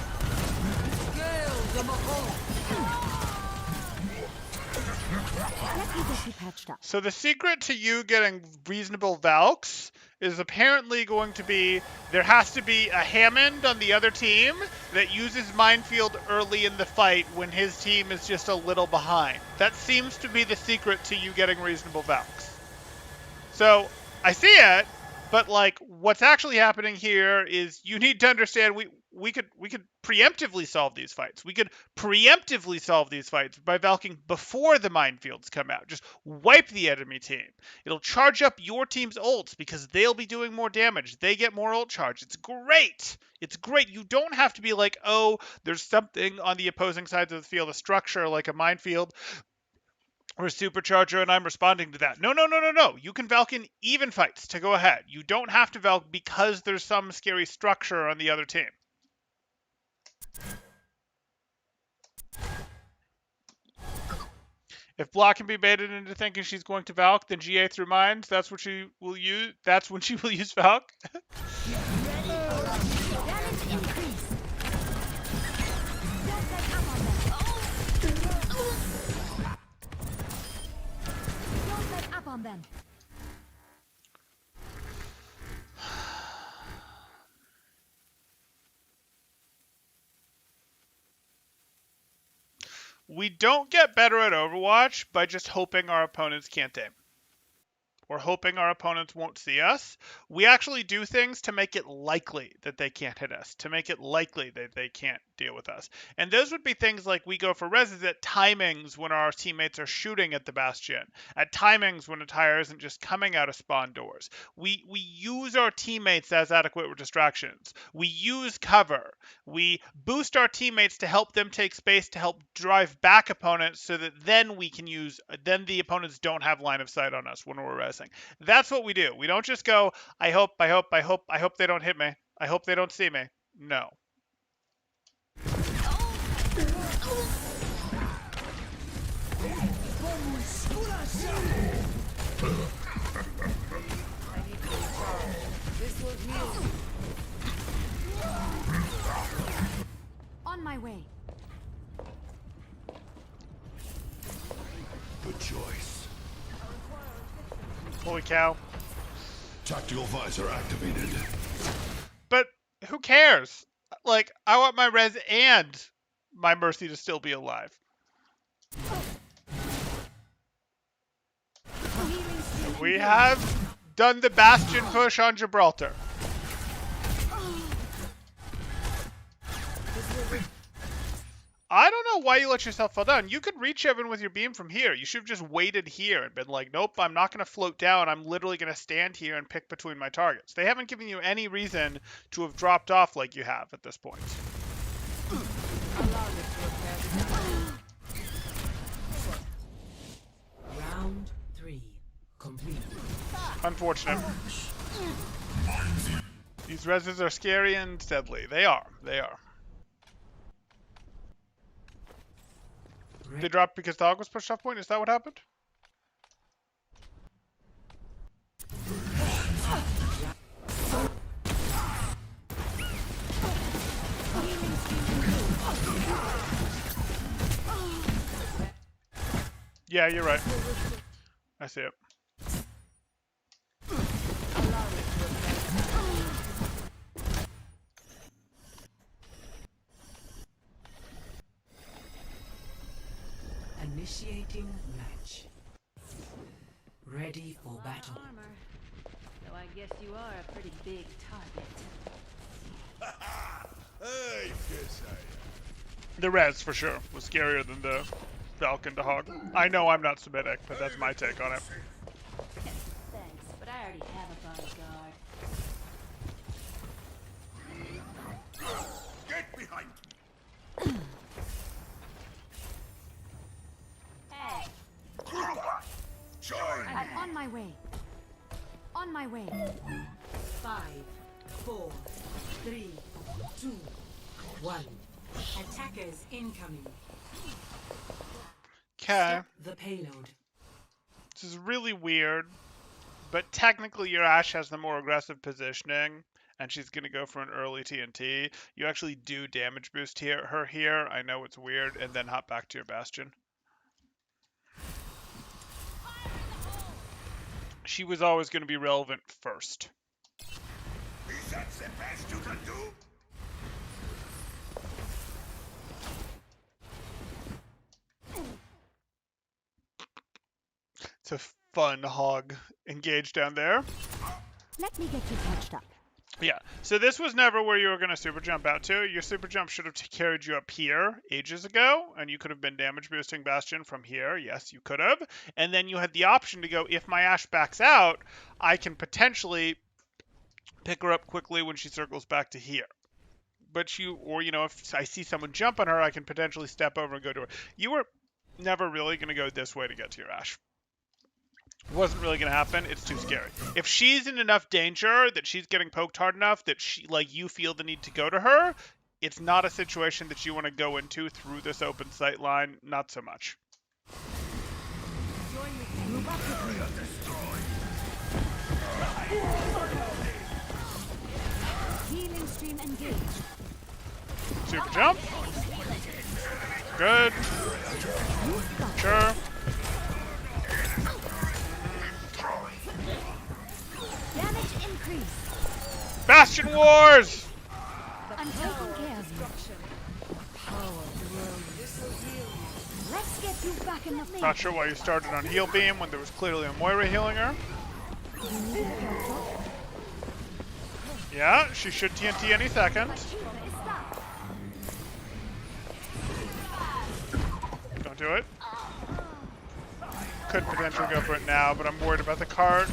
B: Let me get you patched up.
A: So the secret to you getting reasonable Valks is apparently going to be there has to be a Hammond on the other team that uses Minefield early in the fight when his team is just a little behind. That seems to be the secret to you getting reasonable Valks. So I see it, but like what's actually happening here is you need to understand we could preemptively solve these fights. We could preemptively solve these fights by Valking before the minefields come out. Just wipe the enemy team. It'll charge up your team's ults because they'll be doing more damage. They get more ult charge. It's great. It's great. You don't have to be like, oh, there's something on the opposing sides of the field, a structure like a minefield or a supercharger, and I'm responding to that. No. You can Valk in even fights to go ahead. You don't have to Valk because there's some scary structure on the other team. If Block can be baited into thinking she's going to Valk, then GA through Mines, that's what she will use. That's when she will use Valk.
B: Damage increase. Don't let up on them. Don't let up on them.
A: We don't get better at Overwatch by just hoping our opponents can't aim. Or hoping our opponents won't see us. We actually do things to make it likely that they can't hit us, to make it likely that they can't deal with us. And those would be things like we go for reses at timings when our teammates are shooting at the Bastion, at timings when a tire isn't just coming out of spawn doors. We use our teammates as adequate distractions. We use cover. We boost our teammates to help them take space to help drive back opponents so that then the opponents don't have line of sight on us when we're resing. That's what we do. We don't just go, I hope they don't hit me. I hope they don't see me. No.
F: This will heal.
B: On my way.
E: Good choice.
A: Holy cow.
E: Tactical visor activated.
A: But who cares? Like, I want my res and my Mercy to still be alive. We have done the Bastion push on Gibraltar. I don't know why you let yourself fall down. You could reach Evan with your beam from here. You should have just waited here and been like, nope, I'm not going to float down. I'm literally going to stand here and pick between my targets. They haven't given you any reason to have dropped off like you have at this point.
F: Allow me to repair the damage.
D: Round 3 complete.
A: Unfortunate. These reses are scary and deadly. They are. They are. They dropped because the hog was pushed off point? Is that what happened? Yeah, you're right. I see it.
D: Initiating match. Ready for battle.
C: Armor. Though I guess you are a pretty big target.
E: I guess I am.
A: The res, for sure, was scarier than the Falcon to Hog. I know I'm not Semitic, but that's my take on it.
C: Thanks, but I already have a bodyguard.
E: Get behind me.
C: Hey,
E: Join.
B: I'm on my way. On my way.
D: 5, 4, 3, 2, 1. Attackers incoming.
A: Okay.
D: The payload.
A: This is really weird, but technically your Ashe has the more aggressive positioning, and she's going to go for an early TNT. You actually do damage boost her here. I know it's weird, and then hop back to your Bastion. She was always going to be relevant first.
E: Is that the best you can do?
A: It's a fun hog engage down there.
B: Let me get you patched up.
A: Yeah, so this was never where you were going to super jump out to. Your super jump should have carried you up here ages ago, and you could have been damage boosting Bastion from here. Yes, you could have. And then you had the option to go, if my Ashe backs out, I can potentially pick her up quickly when she circles back to here. But if I see someone jump on her, I can potentially step over and go to her. You were never really going to go this way to get to your Ashe. It wasn't really going to happen. It's too scary. If she's in enough danger that she's getting poked hard enough that you feel the need to go to her, it's not a situation that you want to go into through this open sight line. Not so much.
B: Healing stream engaged.
A: Super jump. Good. Sure.
B: Damage increase.
A: Bastion Wars!
B: I'm taking care of you. Let's get you back in the field.
A: Not sure why you started on heal beam when there was clearly a Moira healing her. Yeah, she should TNT any second. Don't do it. Could potentially go for it now, but I'm worried about the card.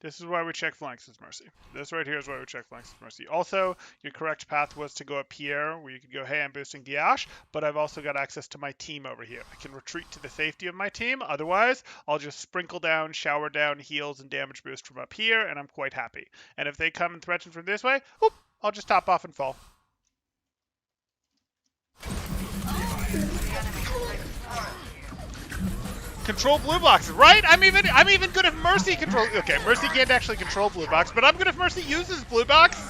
A: This is why we check flanks as Mercy. This right here is why we check flanks as Mercy. Also, your correct path was to go up here, where you could go, hey, I'm boosting the Ashe, but I've also got access to my team over here. I can retreat to the safety of my team. Otherwise, I'll just sprinkle down, shower down heals and damage boost from up here, and I'm quite happy. And if they come and threaten from this way, whoop, I'll just top off and fall. Control blue boxes, right? I'm even good if Mercy control. Okay, Mercy can't actually control blue box, but I'm good if Mercy uses blue box.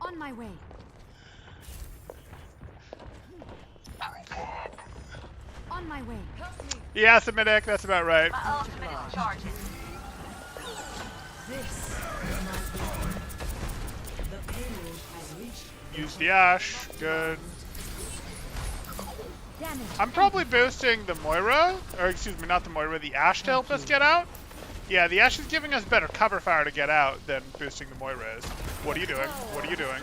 B: On my way. On my way.
A: Yeah, Semitic, that's about right.
C: My ultimate is charging.
D: The payload has reached.
A: Use the Ashe, good.
B: Damage.
A: I'm probably boosting the Moira, or excuse me, not the Moira, the Ashe to help us get out. Yeah, the Ashe is giving us better cover fire to get out than boosting the Moira is. What are you doing? What are you doing?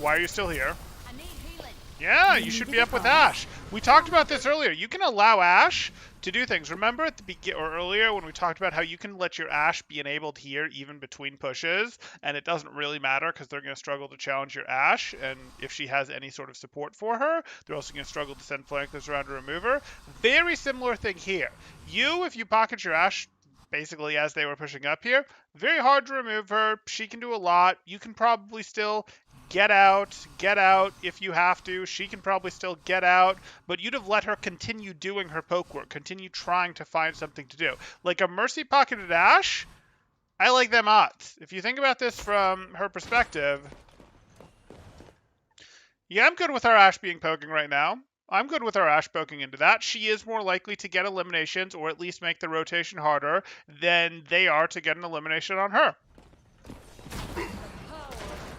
A: Why are you still here?
B: I need healing.
A: Yeah, you should be up with Ashe. We talked about this earlier. You can allow Ashe to do things. Remember at the beginning or earlier when we talked about how you can let your Ashe be enabled here even between pushes, and it doesn't really matter because they're going to struggle to challenge your Ashe, and if she has any sort of support for her, they're also going to struggle to send flankers around to remove her. Very similar thing here. You, if you pocket your Ashe basically as they were pushing up here, very hard to remove her. She can do a lot. You can probably still get out if you have to. She can probably still get out, but you'd have let her continue doing her poke work, continue trying to find something to do. Like a Mercy pocketed Ashe, I like them odds. If you think about this from her perspective, yeah, I'm good with our Ashe being poking right now. I'm good with our Ashe poking into that. She is more likely to get eliminations, or at least make the rotation harder, than they are to get an elimination on her.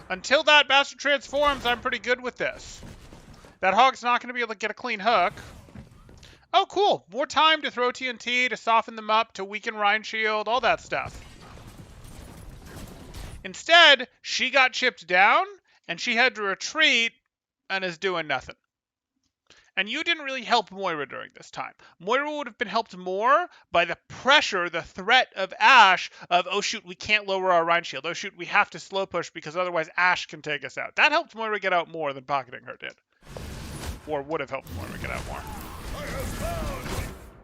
A: Until that bastard transforms, I'm pretty good with this. That hog's not going to be able to get a clean hook. Oh, cool. More time to throw TNT, to soften them up, to weaken Rein Shield, all that stuff. Instead, she got chipped down, and she had to retreat, and is doing nothing. And you didn't really help Moira during this time. Moira would have been helped more by the pressure, the threat of Ashe of, oh shoot, we can't lower our Rein Shield. Oh shoot, we have to slow push because otherwise Ashe can take us out. That helped Moira get out more than pocketing her did. Or would have helped Moira get out more.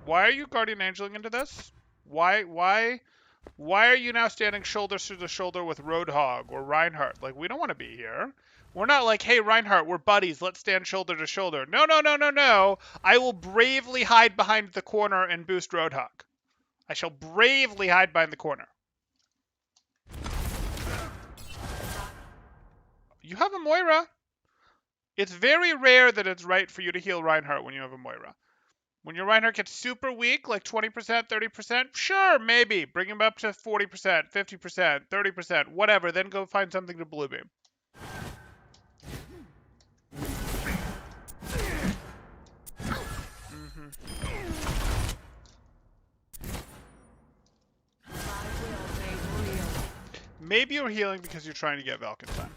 A: Why are you Guardian Angeling into this? Why are you now standing shoulder to shoulder with Roadhog or Reinhardt? Like, we don't want to be here. We're not like, hey, Reinhardt, we're buddies. Let's stand shoulder to shoulder. No, no, no, no, no. I will bravely hide behind the corner and boost Roadhog. I shall bravely hide behind the corner. You have a Moira. It's very rare that it's right for you to heal Reinhardt when you have a Moira. When your Reinhardt gets super weak, like 20%, 30%, sure, maybe. Bring him up to 40%, 50%, 30%, whatever. Then go find something to blue beam. Maybe you're healing because you're trying to get Valkyntime.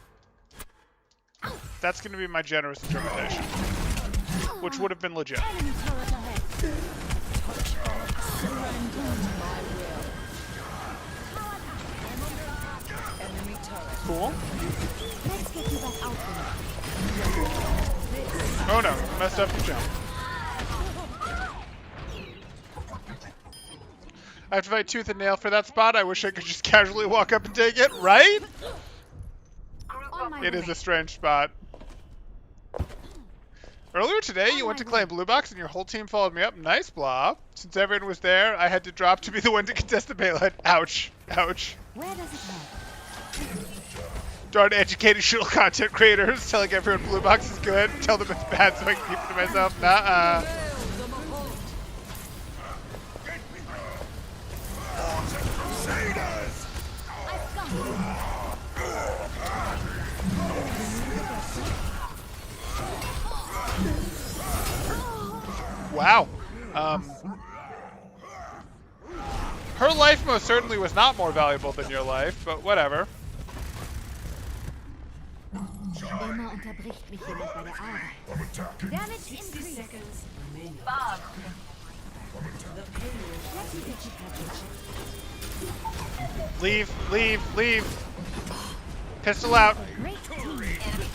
A: That's going to be my generous interpretation. Which would have been legit.
B: Enemy turret ahead.
F: Enemy turret.
A: Cool.
B: Let's get you back out there.
A: Oh no, messed up the jump. I have to fight tooth and nail for that spot. I wish I could just casually walk up and take it, right?
B: On my
A: It
B: way.
A: is a strange spot. Earlier today, you went to claim blue box and your whole team followed me up. Nice, blah. Since everyone was there, I had to drop to be the one to contest the payload. Ouch. Ouch.
B: Where does it hurt?
A: Darn educational content creators telling everyone blue box is good. Tell them it's bad so I can keep it to myself. Nuh-uh.
B: I've got you.
A: Wow. Her life most certainly was not more valuable than your life, but whatever.
B: Immer unterbricht mich jemand bei der Arbeit. Damage
D: 60
B: increase.
D: seconds remaining.
C: Bomb.
D: The payload
B: Let me get you package.
A: Leave, leave, leave. Pistol out.
B: Great team.
C: Enemy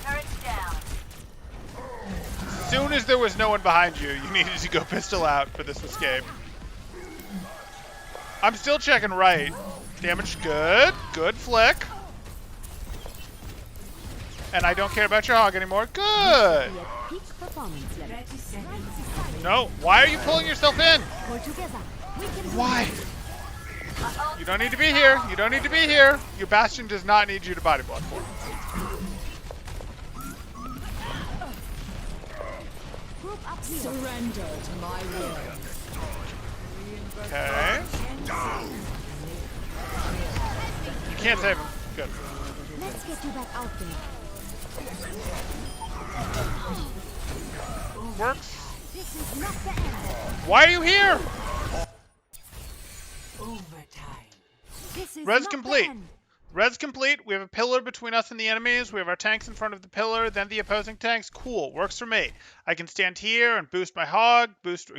C: turret down.
A: As soon as there was no one behind you, you needed to go pistol out for this escape. I'm still checking right. Damage good. Good flick. And I don't care about your hog anymore. Good.
B: Be at peak performance level.
D: 30 seconds.
A: No, why are you pulling yourself in?
B: Pull together. We can do
A: Why?
B: this.
A: You don't need to be here. You don't need to be here. Your Bastion does not need you to body block for.
B: Group up here.
F: Surrender to my will.
A: Okay. You can't save him. Good.
B: Let's get you back out there.
A: Works.
B: This is not the end.
A: Why are you here?
D: Overtime.
B: This is
A: Res
B: not
A: complete.
B: the end.
A: Res complete. We have a pillar between us and the enemies. We have our tanks in front of the pillar, then the opposing tanks. Cool. Works for me. I can stand here and boost my hog, boost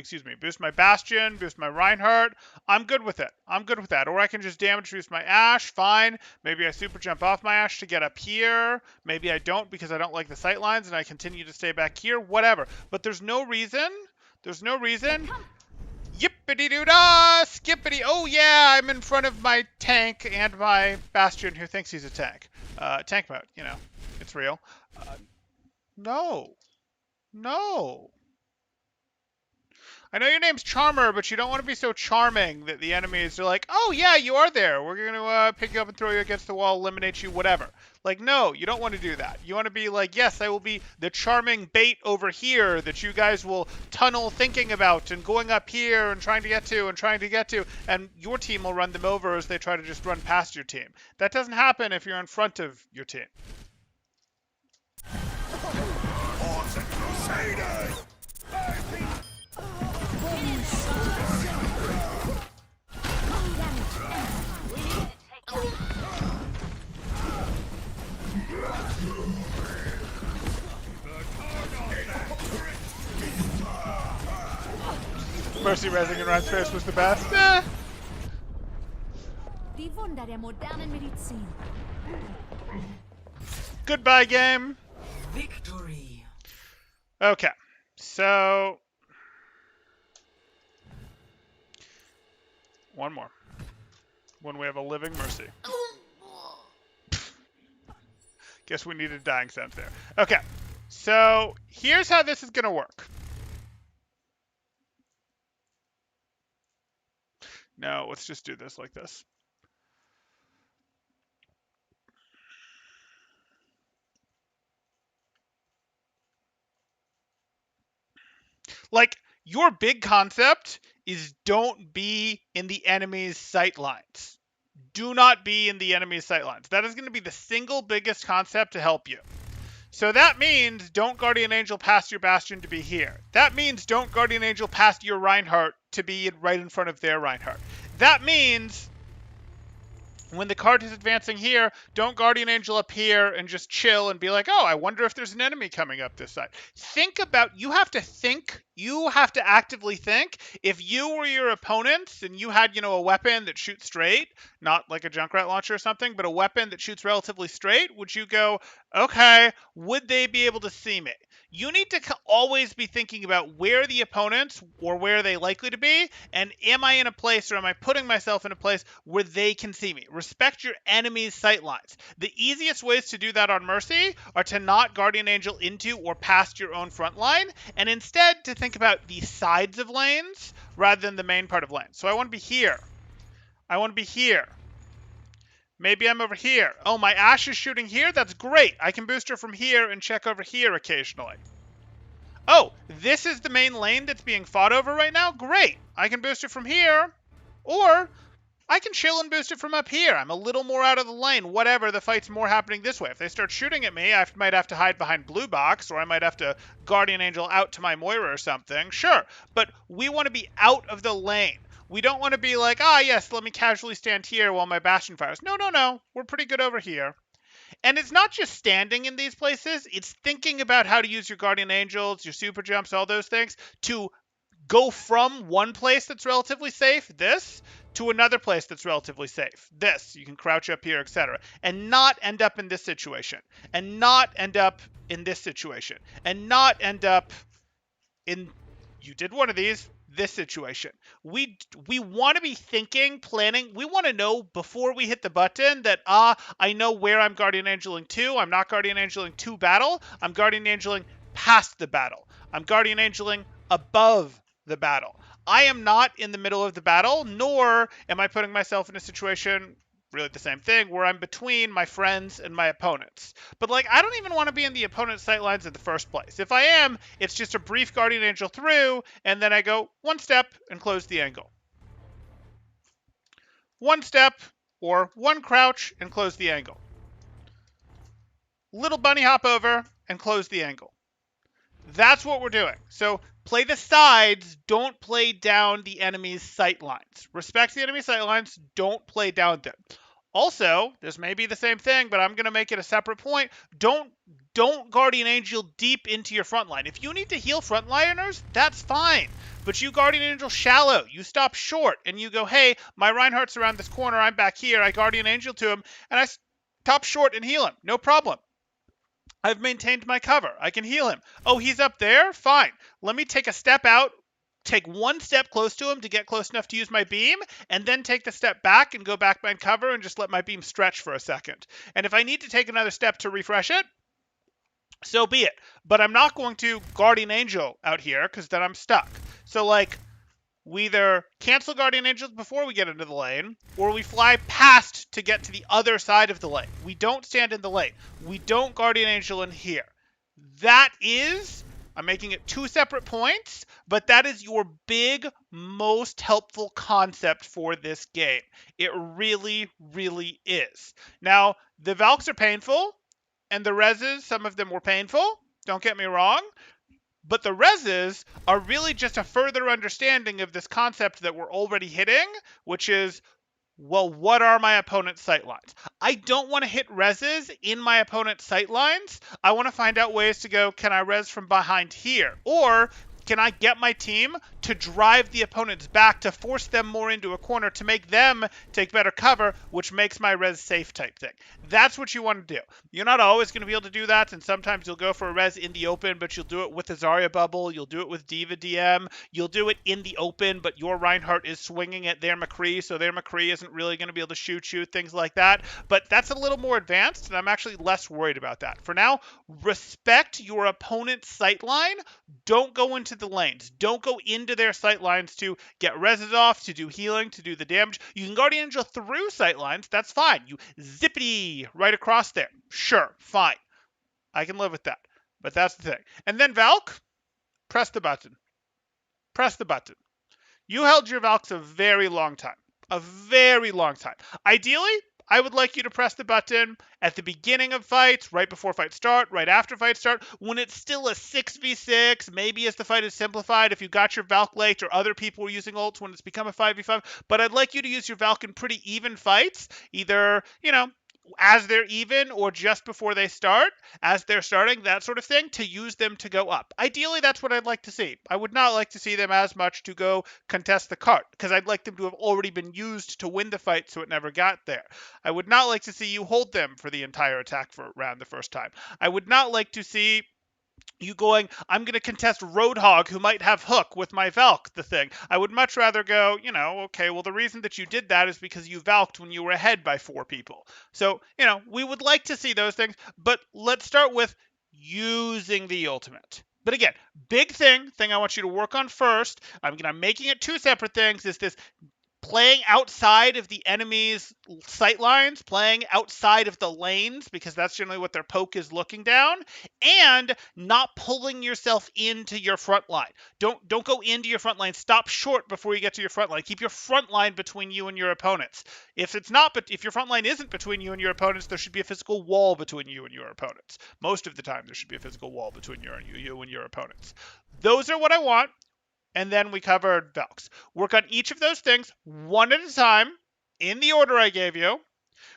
A: my Bastion, boost my Reinhardt. I'm good with it. I'm good with that. Or I can just damage boost my Ashe. Fine. Maybe I super jump off my Ashe to get up here. Maybe I don't because I don't like the sight lines and I continue to stay back here. Whatever. But there's no reason. There's no reason. Yippity-doo-dah! Skippity! Oh yeah, I'm in front of my tank and my Bastion who thinks he's a tank. Tank mode, you know, it's real. No. No. I know your name's Charmer, but you don't want to be so charming that the enemies are like, oh yeah, you are there. We're going to pick you up and throw you against the wall, eliminate you, whatever. Like, no, you don't want to do that. You want to be like, yes, I will be the charming bait over here that you guys will tunnel thinking about and going up here and trying to get to, and your team will run them over as they try to just run past your team. That doesn't happen if you're in front of your team. Mercy resing in Ryan's face was the best.
B: Die Wunder der modernen Medizin.
A: Goodbye, game.
D: Victory.
A: Okay, so one more. When we have a living Mercy. Guess we needed dying sense there. Okay, so here's how this is going to work. No, let's just do this like this. Like, your big concept is don't be in the enemy's sight lines. Do not be in the enemy's sight lines. That is going to be the single biggest concept to help you. So that means don't Guardian Angel past your Bastion to be here. That means don't Guardian Angel past your Reinhardt to be right in front of their Reinhardt. That means when the card is advancing here, don't Guardian Angel up here and just chill and be like, oh, I wonder if there's an enemy coming up this side. You have to actively think. If you were your opponents and you had, a weapon that shoots straight, not like a Junkrat launcher or something, but a weapon that shoots relatively straight, would you go, okay, would they be able to see me? You need to always be thinking about where the opponents or where are they likely to be, and am I in a place or am I putting myself in a place where they can see me? Respect your enemy's sight lines. The easiest ways to do that on Mercy are to not Guardian Angel into or past your own front line, and instead to think about the sides of lanes rather than the main part of lanes. So I want to be here. I want to be here. Maybe I'm over here. Oh, my Ashe is shooting here? That's great. I can boost her from here and check over here occasionally. Oh, this is the main lane that's being fought over right now? Great. I can boost it from here. Or I can chill and boost it from up here. I'm a little more out of the lane. Whatever, the fight's more happening this way. If they start shooting at me, I might have to hide behind blue box, or I might have to Guardian Angel out to my Moira or something. Sure, but we want to be out of the lane. We don't want to be like, yes, let me casually stand here while my Bastion fires. No, no, no. We're pretty good over here. And it's not just standing in these places. It's thinking about how to use your Guardian Angels, your super jumps, all those things to go from one place that's relatively safe, this, to another place that's relatively safe, this. You can crouch up here, etc. And not end up in this situation. And not end up in this situation. And not end up in, you did one of these, this situation. We want to be thinking, planning. We want to know before we hit the button that, I know where I'm Guardian Angeling to. I'm not Guardian Angeling to battle. I'm Guardian Angeling past the battle. I'm Guardian Angeling above the battle. I am not in the middle of the battle, nor am I putting myself in a situation, really the same thing, where I'm between my friends and my opponents. But I don't even want to be in the opponent's sightlines in the first place. If I am, it's just a brief Guardian Angel through, and then I go one step and close the angle. One step, or one crouch and close the angle. Little bunny hop over and close the angle. That's what we're doing. So play the sides, don't play down the enemy's sight lines. Respect the enemy's sight lines, don't play down them. Also, this may be the same thing, but I'm going to make it a separate point. Don't Guardian Angel deep into your front line. If you need to heal frontliners, that's fine. But you Guardian Angel shallow. You stop short and you go, hey, my Reinhardt's around this corner. I'm back here. I Guardian Angel to him and I stop short and heal him. No problem. I've maintained my cover. I can heal him. Oh, he's up there? Fine. Let me take a step out, take one step close to him to get close enough to use my beam, and then take the step back and go back behind cover and just let my beam stretch for a second. And if I need to take another step to refresh it, so be it. But I'm not going to Guardian Angel out here because then I'm stuck. So we either cancel Guardian Angels before we get into the lane, or we fly past to get to the other side of the lane. We don't stand in the lane. We don't Guardian Angel in here. That is, I'm making it two separate points, but that is your big, most helpful concept for this game. It really, really is. Now, the Valks are painful, and the reses, some of them were painful. Don't get me wrong. But the reses are really just a further understanding of this concept that we're already hitting, which is, well, what are my opponent's sightlines? I don't want to hit reses in my opponent's sightlines. I want to find out ways to go, can I res from behind here? Or can I get my team to drive the opponents back, to force them more into a corner, to make them take better cover, which makes my res safe type thing. That's what you want to do. You're not always going to be able to do that, and sometimes you'll go for a res in the open, but you'll do it with the Zarya bubble, you'll do it with D.Va DM, you'll do it in the open, but your Reinhardt is swinging at their McCree, so their McCree isn't really going to be able to shoot you, things like that. But that's a little more advanced, and I'm actually less worried about that. For now, respect your opponent's sightline. Don't go into the lanes. Don't go into their sight lines to get reses off, to do healing, to do the damage. You can Guardian Angel through sight lines. That's fine. You zippity right across there. Sure, fine. I can live with that. But that's the thing. And then Valk, press the button. Press the button. You held your Valks a very long time. A very long time. Ideally, I would like you to press the button at the beginning of fights, right before fights start, right after fights start, when it's still a 6v6, maybe as the fight is simplified, if you got your Valk late or other people were using ults when it's become a 5v5. But I'd like you to use your Valk in pretty even fights, either, as they're even or just before they start, as they're starting, that sort of thing, to use them to go up. Ideally, that's what I'd like to see. I would not like to see them as much to go contest the cart, because I'd like them to have already been used to win the fight so it never got there. I would not like to see you hold them for the entire attack for round the first time. I would not like to see you going, I'm going to contest Roadhog who might have Hook with my Valk, the thing. I would much rather go, okay, well, the reason that you did that is because you Valked when you were ahead by 4 people. So, we would like to see those things, but let's start with using the ultimate. But again, big thing I want you to work on first, I'm making it 2 separate things, is this playing outside of the enemy's sight lines, playing outside of the lanes, because that's generally what their poke is looking down, and not pulling yourself into your front line. Don't go into your front line. Stop short before you get to your front line. Keep your front line between you and your opponents. If your front line isn't between you and your opponents, there should be a physical wall between you and your opponents. Most of the time, there should be a physical wall between you and your opponents. Those are what I want. And then we covered Valks. Work on each of those things one at a time in the order I gave you,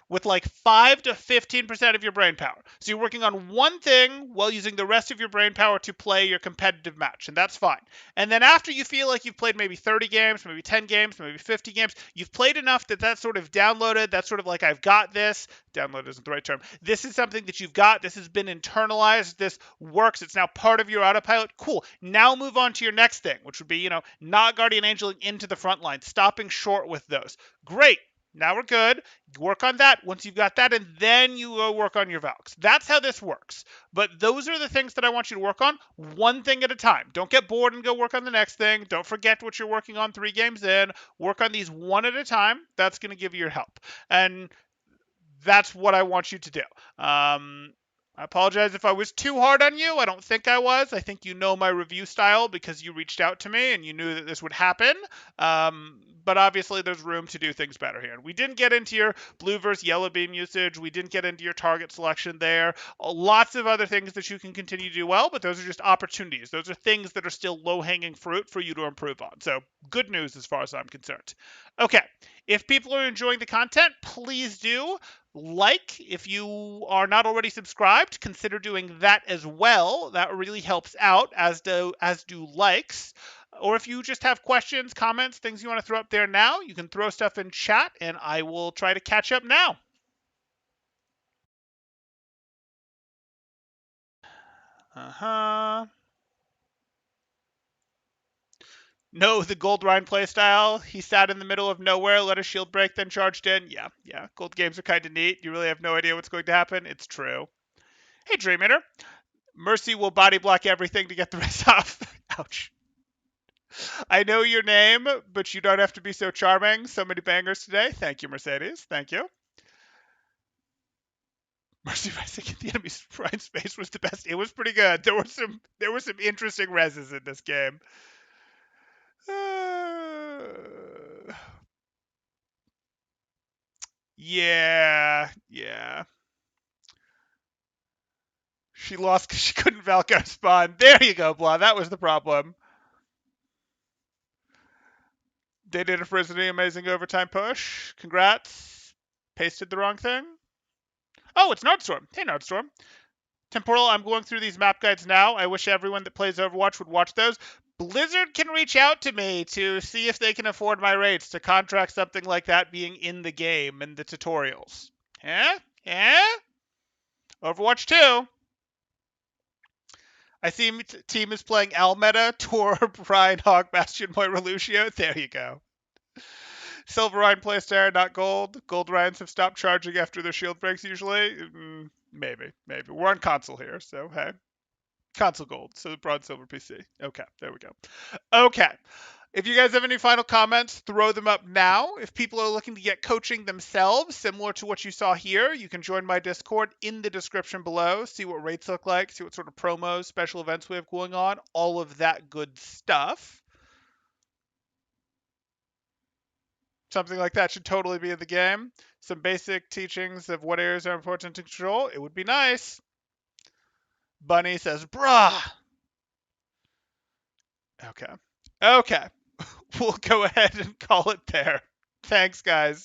A: with like 5 to 15% of your brain power. So you're working on one thing while using the rest of your brain power to play your competitive match, and that's fine. And then after you feel like you've played maybe 30 games, maybe 10 games, maybe 50 games, you've played enough that that's sort of downloaded, that's sort of like, I've got this. Download isn't the right term. This is something that you've got. This has been internalized. This works. It's now part of your autopilot. Cool. Now move on to your next thing, which would be, not Guardian Angeling into the front line, stopping short with those. Great. Now we're good. Work on that once you've got that, and then you go work on your Valks. That's how this works. But those are the things that I want you to work on one thing at a time. Don't get bored and go work on the next thing. Don't forget what you're working on 3 games in. Work on these one at a time. That's going to give you your help. And that's what I want you to do. I apologize if I was too hard on you. I don't think I was. I think you know my review style because you reached out to me and you knew that this would happen. But obviously there's room to do things better here. We didn't get into your blue versus yellow beam usage. We didn't get into your target selection there. Lots of other things that you can continue to do well, but those are just opportunities. Those are things that are still low-hanging fruit for you to improve on. So good news as far as I'm concerned. Okay, if people are enjoying the content, please do. If you are not already subscribed, consider doing that as well. That really helps out, as do likes. Or if you just have questions, comments, things you want to throw up there now, you can throw stuff in chat and I will try to catch up now. No, the Gold Rhine playstyle. He sat in the middle of nowhere, let a shield break, then charged in. Yeah. Gold games are kind of neat. You really have no idea what's going to happen. It's true. Hey, Dream Eater. Mercy will body block everything to get the rest off. Ouch. I know your name, but you don't have to be so charming. So many bangers today. Thank you, Mercedes. Thank you. Mercy resing in the enemy's prime space was the best. It was pretty good. There were some interesting reses in this game. Yeah. She lost because she couldn't Valk out spawn. There you go, Blah. That was the problem. They did a Frizzly amazing overtime push. Congrats. Pasted the wrong thing. Oh, it's Nordstorm. Hey, Nordstorm. Temporal, I'm going through these map guides now. I wish everyone that plays Overwatch would watch those. Blizzard can reach out to me to see if they can afford my rates to contract something like that being in the game and the tutorials. Yeah? Overwatch 2. I see team is playing Almeta, Tor, Brian, Hog, Bastion, Moira, Lucio. There you go. Silver Ryan playstyle, not gold. Gold Ryans have stopped charging after their shield breaks usually. Maybe. We're on console here, so hey. Console gold, so bronze, silver, PC. Okay, there we go. Okay. If you guys have any final comments, throw them up now. If people are looking to get coaching themselves, similar to what you saw here, you can join my Discord in the description below, see what rates look like, see what sort of promos, special events we have going on, all of that good stuff. Something like that should totally be in the game. Some basic teachings of what areas are important to control. It would be nice. Bunny says, bruh. Okay. We'll go ahead and call it there. Thanks, guys.